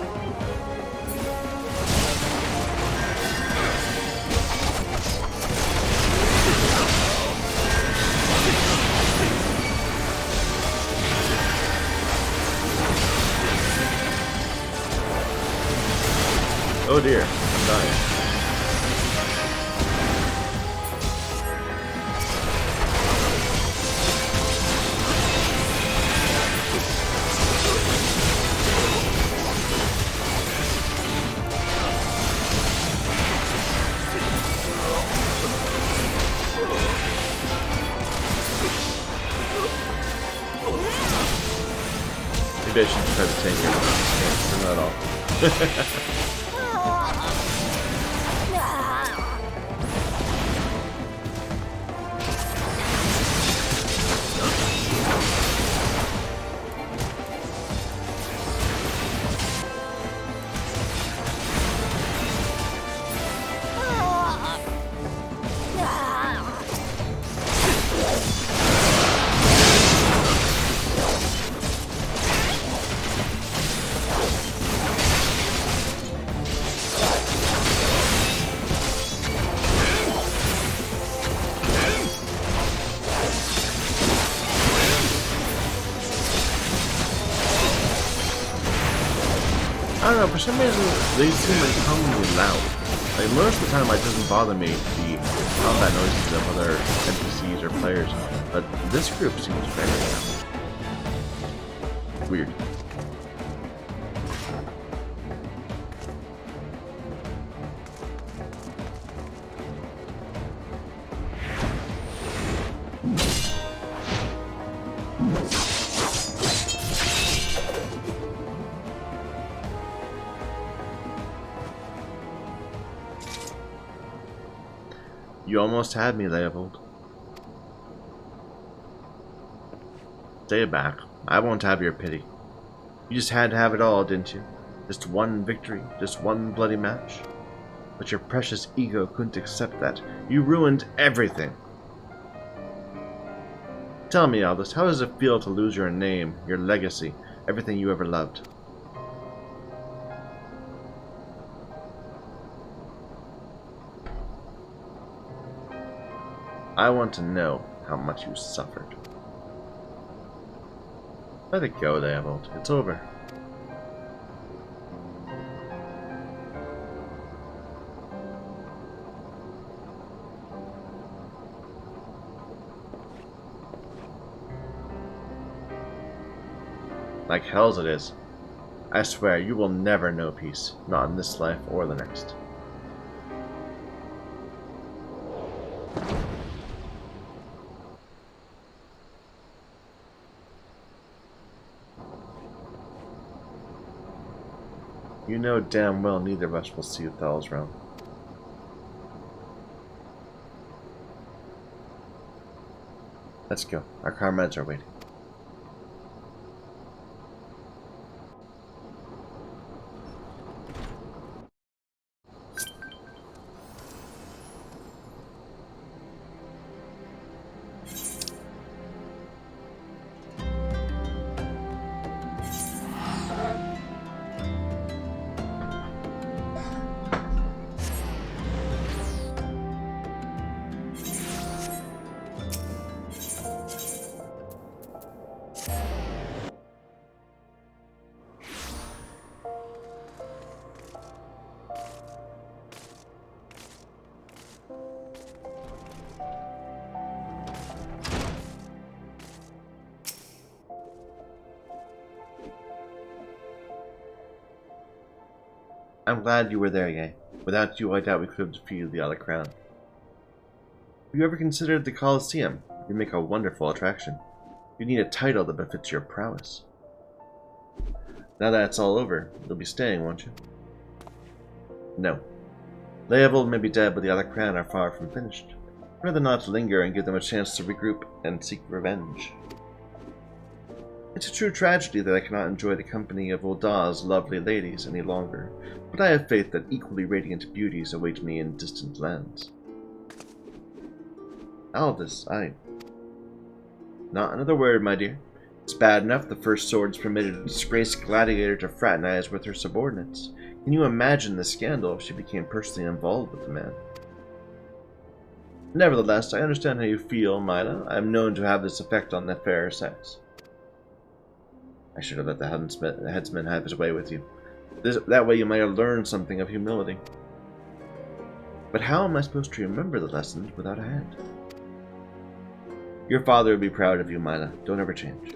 Oh dear, I'm dying. Maybe I should try to take it. Yeah, not at all. I don't know, for some reason they seem uncommonly loud. Like most of the time it doesn't bother me, the combat noises of other NPCs or players, but this group seems very loud. Weird. You almost had me, Leopold. Stay back. I won't have your pity. You just had to have it all, didn't you? Just one victory, just one bloody match. But your precious ego couldn't accept that. You ruined everything. Tell me, Aldous, how does it feel to lose your name, your legacy, everything you ever loved? I want to know how much you suffered. Let it go, Leopold. It's over. Like hell's it is. I swear you will never know peace, not in this life or the next. You know damn well neither of us will see Othel's realm. Let's go. Our comrades are waiting. I'm glad you were there, Ye. Without you, I doubt we could have defeated the other crown. Have you ever considered the Colosseum? You make a wonderful attraction. You need a title that befits your prowess. Now that it's all over, you'll be staying, won't you? No. Leovold may be dead, but the other crown are far from finished. I'd rather not linger and give them a chance to regroup and seek revenge. It's a true tragedy that I cannot enjoy the company of Ul'dah's lovely ladies any longer, but I have faith that equally radiant beauties await me in distant lands. Aldous, Not another word, my dear. It's bad enough the First Sword's permitted a disgraced gladiator to fraternize with her subordinates. Can you imagine the scandal if she became personally involved with the man? Nevertheless, I understand how you feel, Mila. I am known to have this effect on the fairer sex. I should have let the headsman have his way with you. That way you might have learned something of humility. But how am I supposed to remember the lessons without a hand? Your father would be proud of you, Mila. Don't ever change.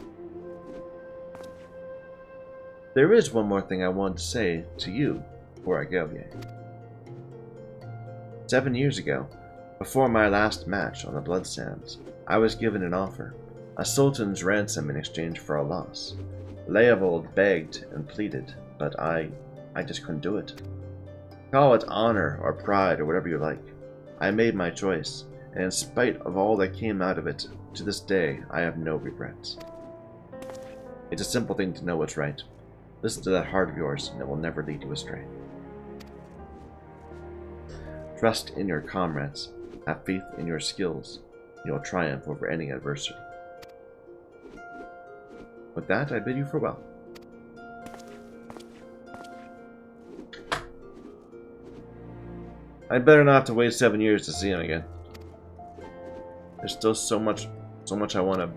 There is one more thing I want to say to you before I go, Ye. 7 years ago, before my last match on the Blood Sands, I was given an offer, a sultan's ransom in exchange for a loss. Leovold begged and pleaded, but I just couldn't do it. Call it honor or pride or whatever you like. I made my choice, and in spite of all that came out of it, to this day I have no regrets. It's a simple thing to know what's right. Listen to that heart of yours, and it will never lead you astray. Trust in your comrades. Have faith in your skills. You will triumph over any adversity. With that, I bid you farewell. I'd better not have to wait 7 years to see him again. There's still so much I want to...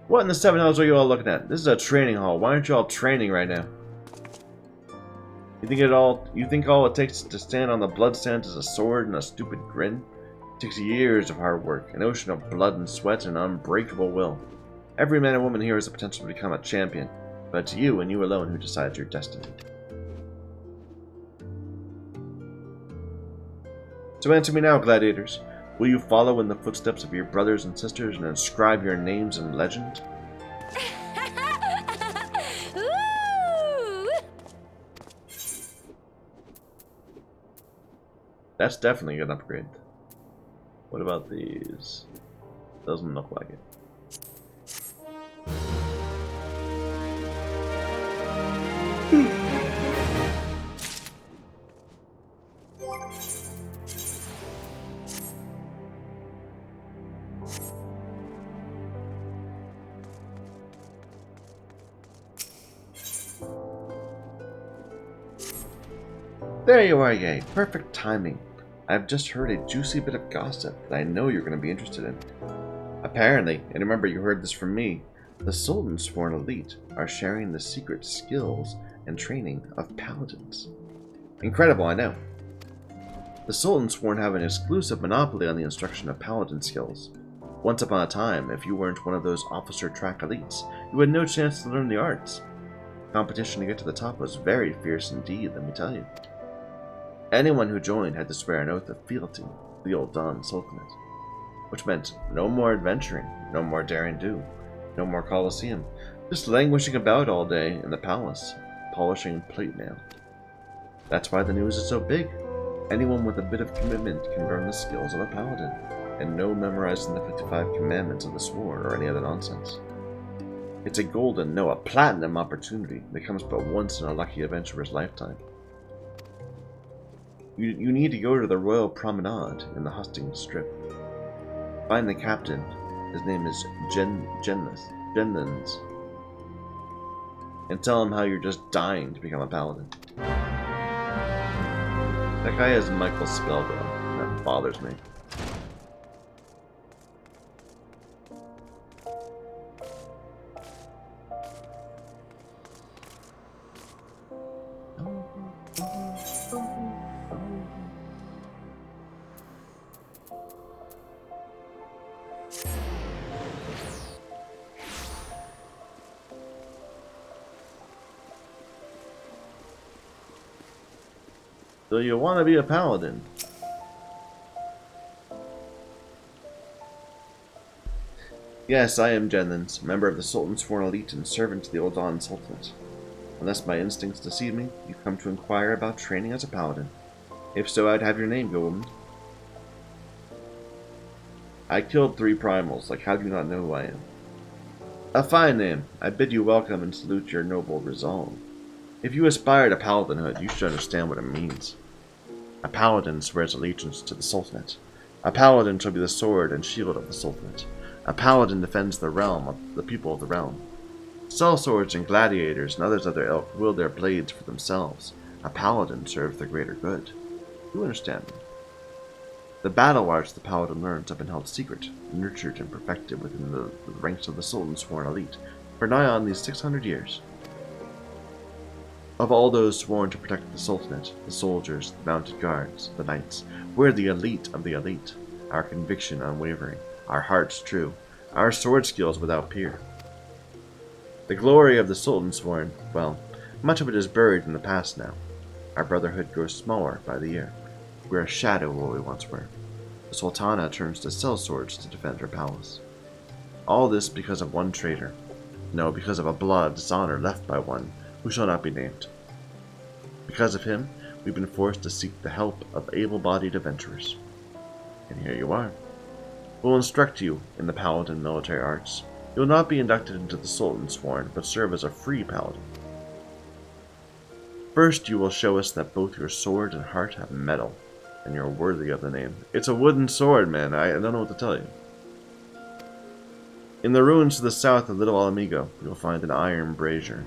What in the 7 hells are you all looking at? This is a training hall. Why aren't you all training right now? You think all it takes to stand on the blood sands is a sword and a stupid grin? It takes years of hard work, an ocean of blood and sweat, and an unbreakable will. Every man and woman here has the potential to become a champion, but it's you and you alone who decides your destiny. So answer me now, gladiators. Will you follow in the footsteps of your brothers and sisters and inscribe your names in legend? That's definitely an upgrade. What about these? Doesn't look like it. There you are, Ye. Perfect timing. I've just heard a juicy bit of gossip that I know you're going to be interested in. Apparently, and remember you heard this from me, the Sultan's sworn elite are sharing the secret skills and training of paladins. Incredible, I know. The Sultan's sworn have an exclusive monopoly on the instruction of paladin skills. Once upon a time, if you weren't one of those officer-track elites, you had no chance to learn the arts. Competition to get to the top was very fierce indeed, let me tell you. Anyone who joined had to swear an oath of fealty to the Ul'dah Sultanate, which meant no more adventuring, no more daring do, no more Colosseum, just languishing about all day in the palace, polishing plate mail. That's why the news is so big. Anyone with a bit of commitment can learn the skills of a paladin, and no memorizing the 55 commandments of the sword or any other nonsense. It's a golden, no, a platinum opportunity that comes but once in a lucky adventurer's lifetime. You need to go to the Royal Promenade in the Hustings Strip. Find the captain. His name is Genlins. And tell him how you're just dying to become a paladin. That guy is Michael Spellbro. That bothers me. Do you want to be a paladin? Yes, I am Jennings, member of the Sultan's Sworn Elite and servant to the Uldan Sultanate. Unless my instincts deceive me, you've come to inquire about training as a paladin. If so, I'd have your name, good woman. I killed 3 primals, like how do you not know who I am? A fine name. I bid you welcome and salute your noble resolve. If you aspire to paladinhood, you should understand what it means. A paladin swears allegiance to the Sultanate. A paladin shall be the sword and shield of the Sultanate. A paladin defends the realm of the people of the realm. Sellswords and gladiators and others of their ilk wield their blades for themselves. A paladin serves the greater good. You understand me? The battle arts the paladin learns have been held secret, nurtured and perfected within the ranks of the Sultan's Sworn Elite for nigh on these 600 years. Of all those sworn to protect the Sultanate, the soldiers, the mounted guards, the knights, we're the elite of the elite, our conviction unwavering, our hearts true, our sword skills without peer. The glory of the Sultan Sworn, well, much of it is buried in the past now. Our brotherhood grows smaller by the year. We're a shadow of what we once were. The Sultana turns to sellswords to defend her palace. All this because of one traitor. No, because of a blood dishonor left by one who shall not be named. Because of him, we've been forced to seek the help of able-bodied adventurers. And here you are. We'll instruct you in the paladin military arts. You'll not be inducted into the Sultan Sworn, but serve as a free paladin. First, you will show us that both your sword and heart have metal, and you're worthy of the name. It's a wooden sword, man. I don't know what to tell you. In the ruins to the south of Little Alamigo, you'll find an iron brazier.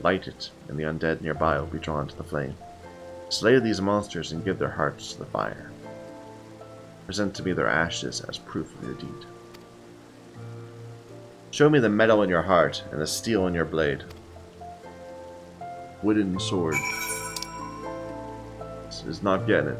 Light it, and the undead nearby will be drawn to the flame. Slay these monsters and give their hearts to the fire. Present to me their ashes as proof of your deed. Show me the metal in your heart and the steel in your blade. Wooden sword. This is not getting it.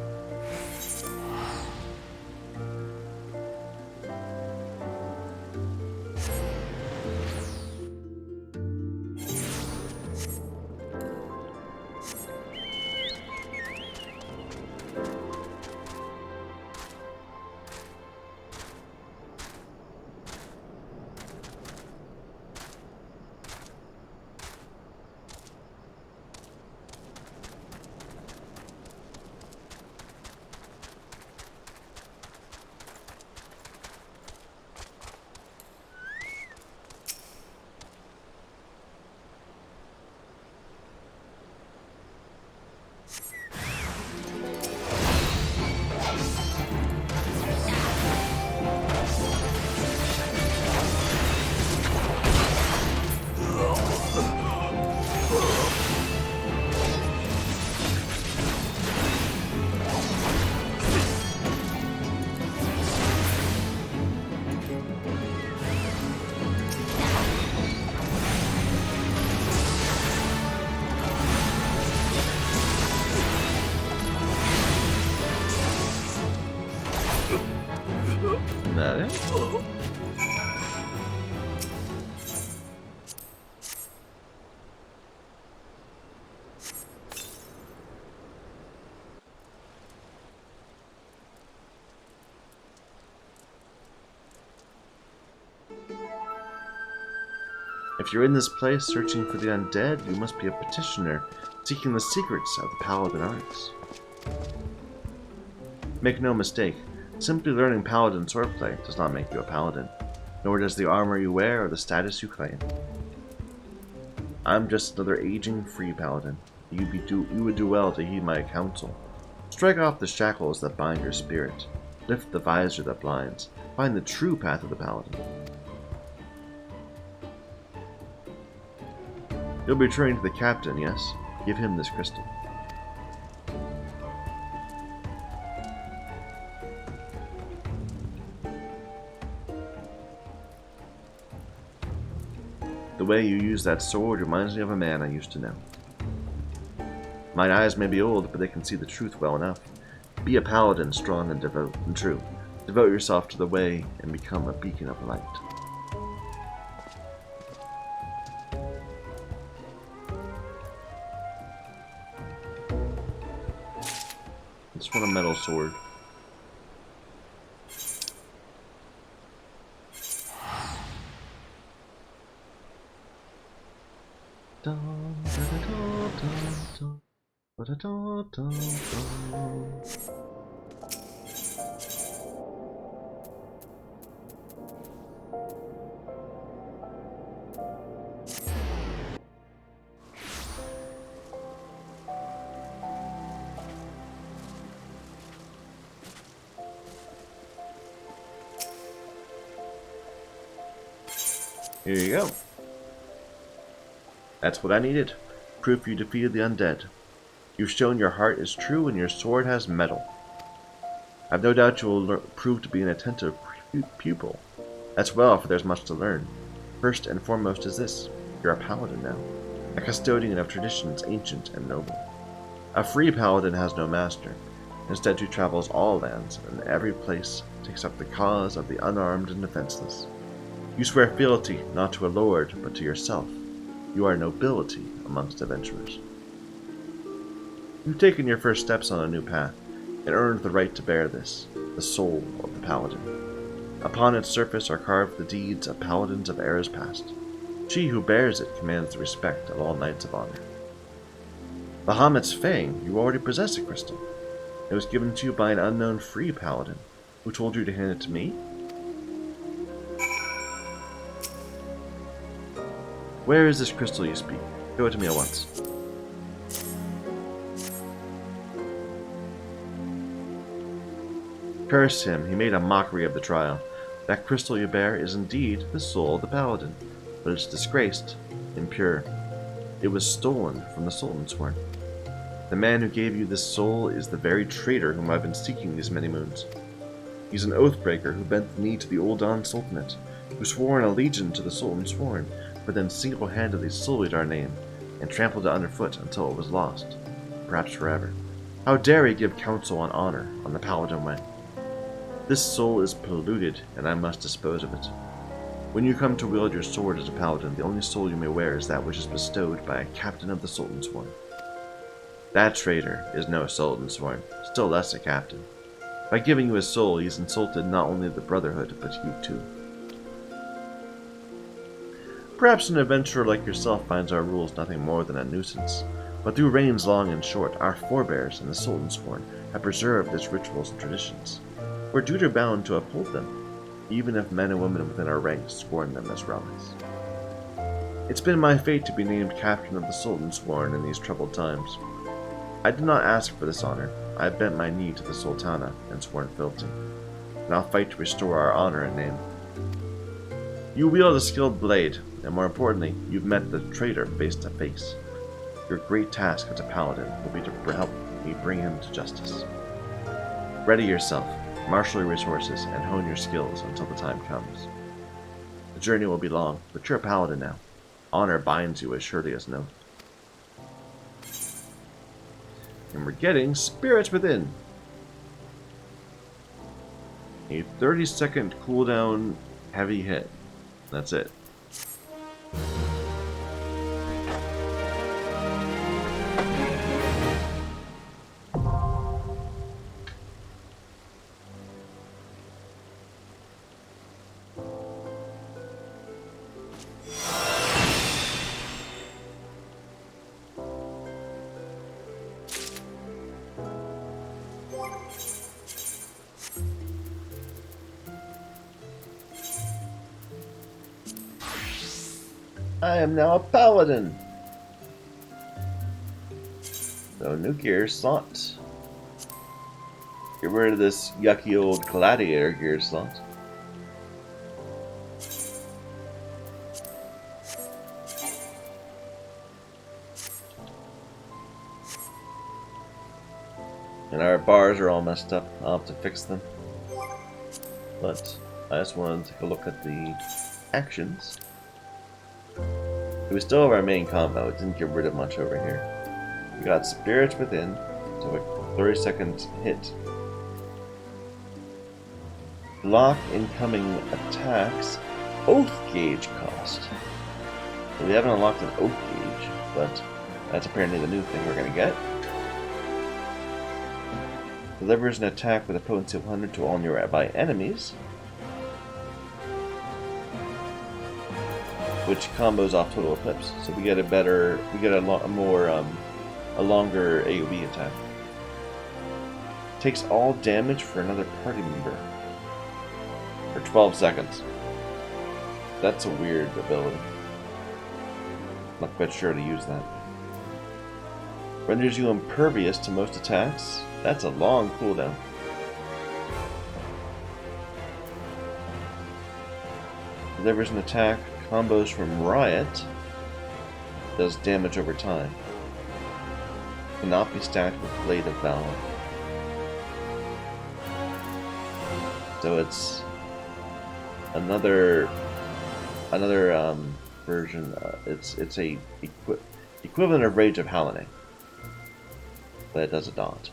That it? If you're in this place searching for the undead, you must be a petitioner seeking the secrets of the Paladin arts. Make no mistake, simply learning Paladin swordplay does not make you a Paladin, nor does the armor you wear or the status you claim. I'm just another aging free Paladin. You would do well to heed my counsel. Strike off the shackles that bind your spirit. Lift the visor that blinds. Find the true path of the Paladin. You'll be returning to the captain, yes? Give him this crystal. The way you use that sword reminds me of a man I used to know. My eyes may be old, but they can see the truth well enough. Be a paladin, strong and devout and true. Devote yourself to the way and become a beacon of light. just want a metal sword. Dun, da, da, da, dun, dun, da, da, da, dun. Here you go. That's what I needed. Proof you defeated the undead. You've shown your heart is true and your sword has metal. I've no doubt you will prove to be an attentive pupil. That's well, for there's much to learn. First and foremost is this. You're a paladin now. A custodian of traditions ancient and noble. A free paladin has no master. Instead, he travels all lands, and in every place takes up the cause of the unarmed and defenseless. You swear fealty not to a lord, but to yourself. You are nobility amongst adventurers. You've taken your first steps on a new path, and earned the right to bear this, the soul of the paladin. Upon its surface are carved the deeds of paladins of eras past. She who bears it commands the respect of all knights of honor. Bahamut's Fang, you already possess a crystal. It was given to you by an unknown free paladin, who told you to hand it to me. Where is this crystal you speak? Show it to me at once. Curse him, he made a mockery of the trial. That crystal you bear is indeed the soul of the paladin, but it's disgraced, impure. It was stolen from the Sultan's Sworn. The man who gave you this soul is the very traitor whom I've been seeking these many moons. He's an oathbreaker who bent the knee to the Uldan Sultanate, who swore an allegiance to the Sultan's Sworn, but then single-handedly sullied our name, and trampled it underfoot until it was lost, perhaps forever. How dare he give counsel on honor on the Paladin way? This soul is polluted, and I must dispose of it. When you come to wield your sword as a paladin, the only soul you may wear is that which is bestowed by a captain of the Sultan's Sworn. That traitor is no Sultan's Sworn, still less a captain. By giving you his soul, he has insulted not only the Brotherhood, but you too. Perhaps an adventurer like yourself finds our rules nothing more than a nuisance, but through reigns long and short, our forebears in the Sultan's Sworn have preserved its rituals and traditions. We're duty-bound to uphold them, even if men and women within our ranks scorn them as relics. It's been my fate to be named captain of the Sultan's Sworn in these troubled times. I did not ask for this honor. I bent my knee to the Sultana and sworn fealty, and I'll fight to restore our honor and name. You wield a skilled blade, and more importantly, you've met the traitor face to face. Your great task as a paladin will be to help me bring him to justice. Ready yourself, marshal your resources, and hone your skills until the time comes. The journey will be long, but you're a paladin now. Honor binds you as surely as an oath. And we're getting Spirits Within. A 30-second cooldown heavy hit. That's it. I am now a paladin. No new gear slot. Get rid of this yucky old Gladiator gear slot. And our bars are all messed up. I'll have to fix them. But I just wanted to take a look at the actions. We still have our main combo. It didn't get rid of much over here. We got Spirits Within, so a 30-second hit. Block incoming attacks. Oath gauge cost. So we haven't unlocked an oath gauge, but that's apparently the new thing we're gonna get. Delivers an attack with a potency of 100 to all nearby enemies, which combos off Total Eclipse. So we get a longer AoE attack. Takes all damage for another party member for 12 seconds. That's a weird ability. Not quite sure how to use that. Renders you impervious to most attacks. That's a long cooldown. Delivers an attack. Combos from Riot. Does damage over time. Cannot be stacked with Blade of Valor. So it's another version. It's a equivalent of Rage of Hallownay, but it does a dot.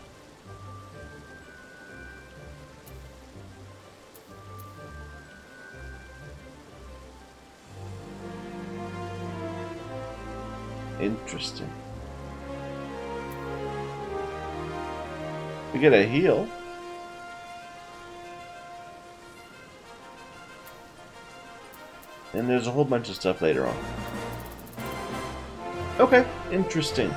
Interesting. We get a heal. And there's a whole bunch of stuff later on. Okay, interesting.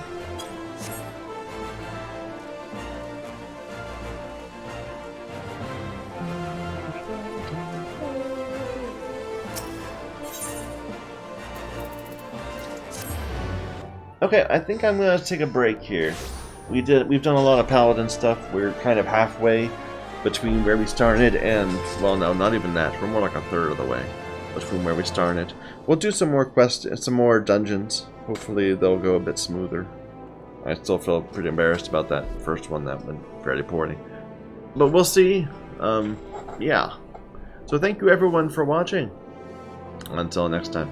Okay, I think I'm gonna take a break here. We've done a lot of Paladin stuff. We're kind of halfway between where we started and, well, no, not even that. We're more like a third of the way between where we started. We'll do some more quests, some more dungeons. Hopefully they'll go a bit smoother. I still feel pretty embarrassed about that first one. That went fairly poorly. But we'll see. Yeah. So thank you everyone for watching. Until next time.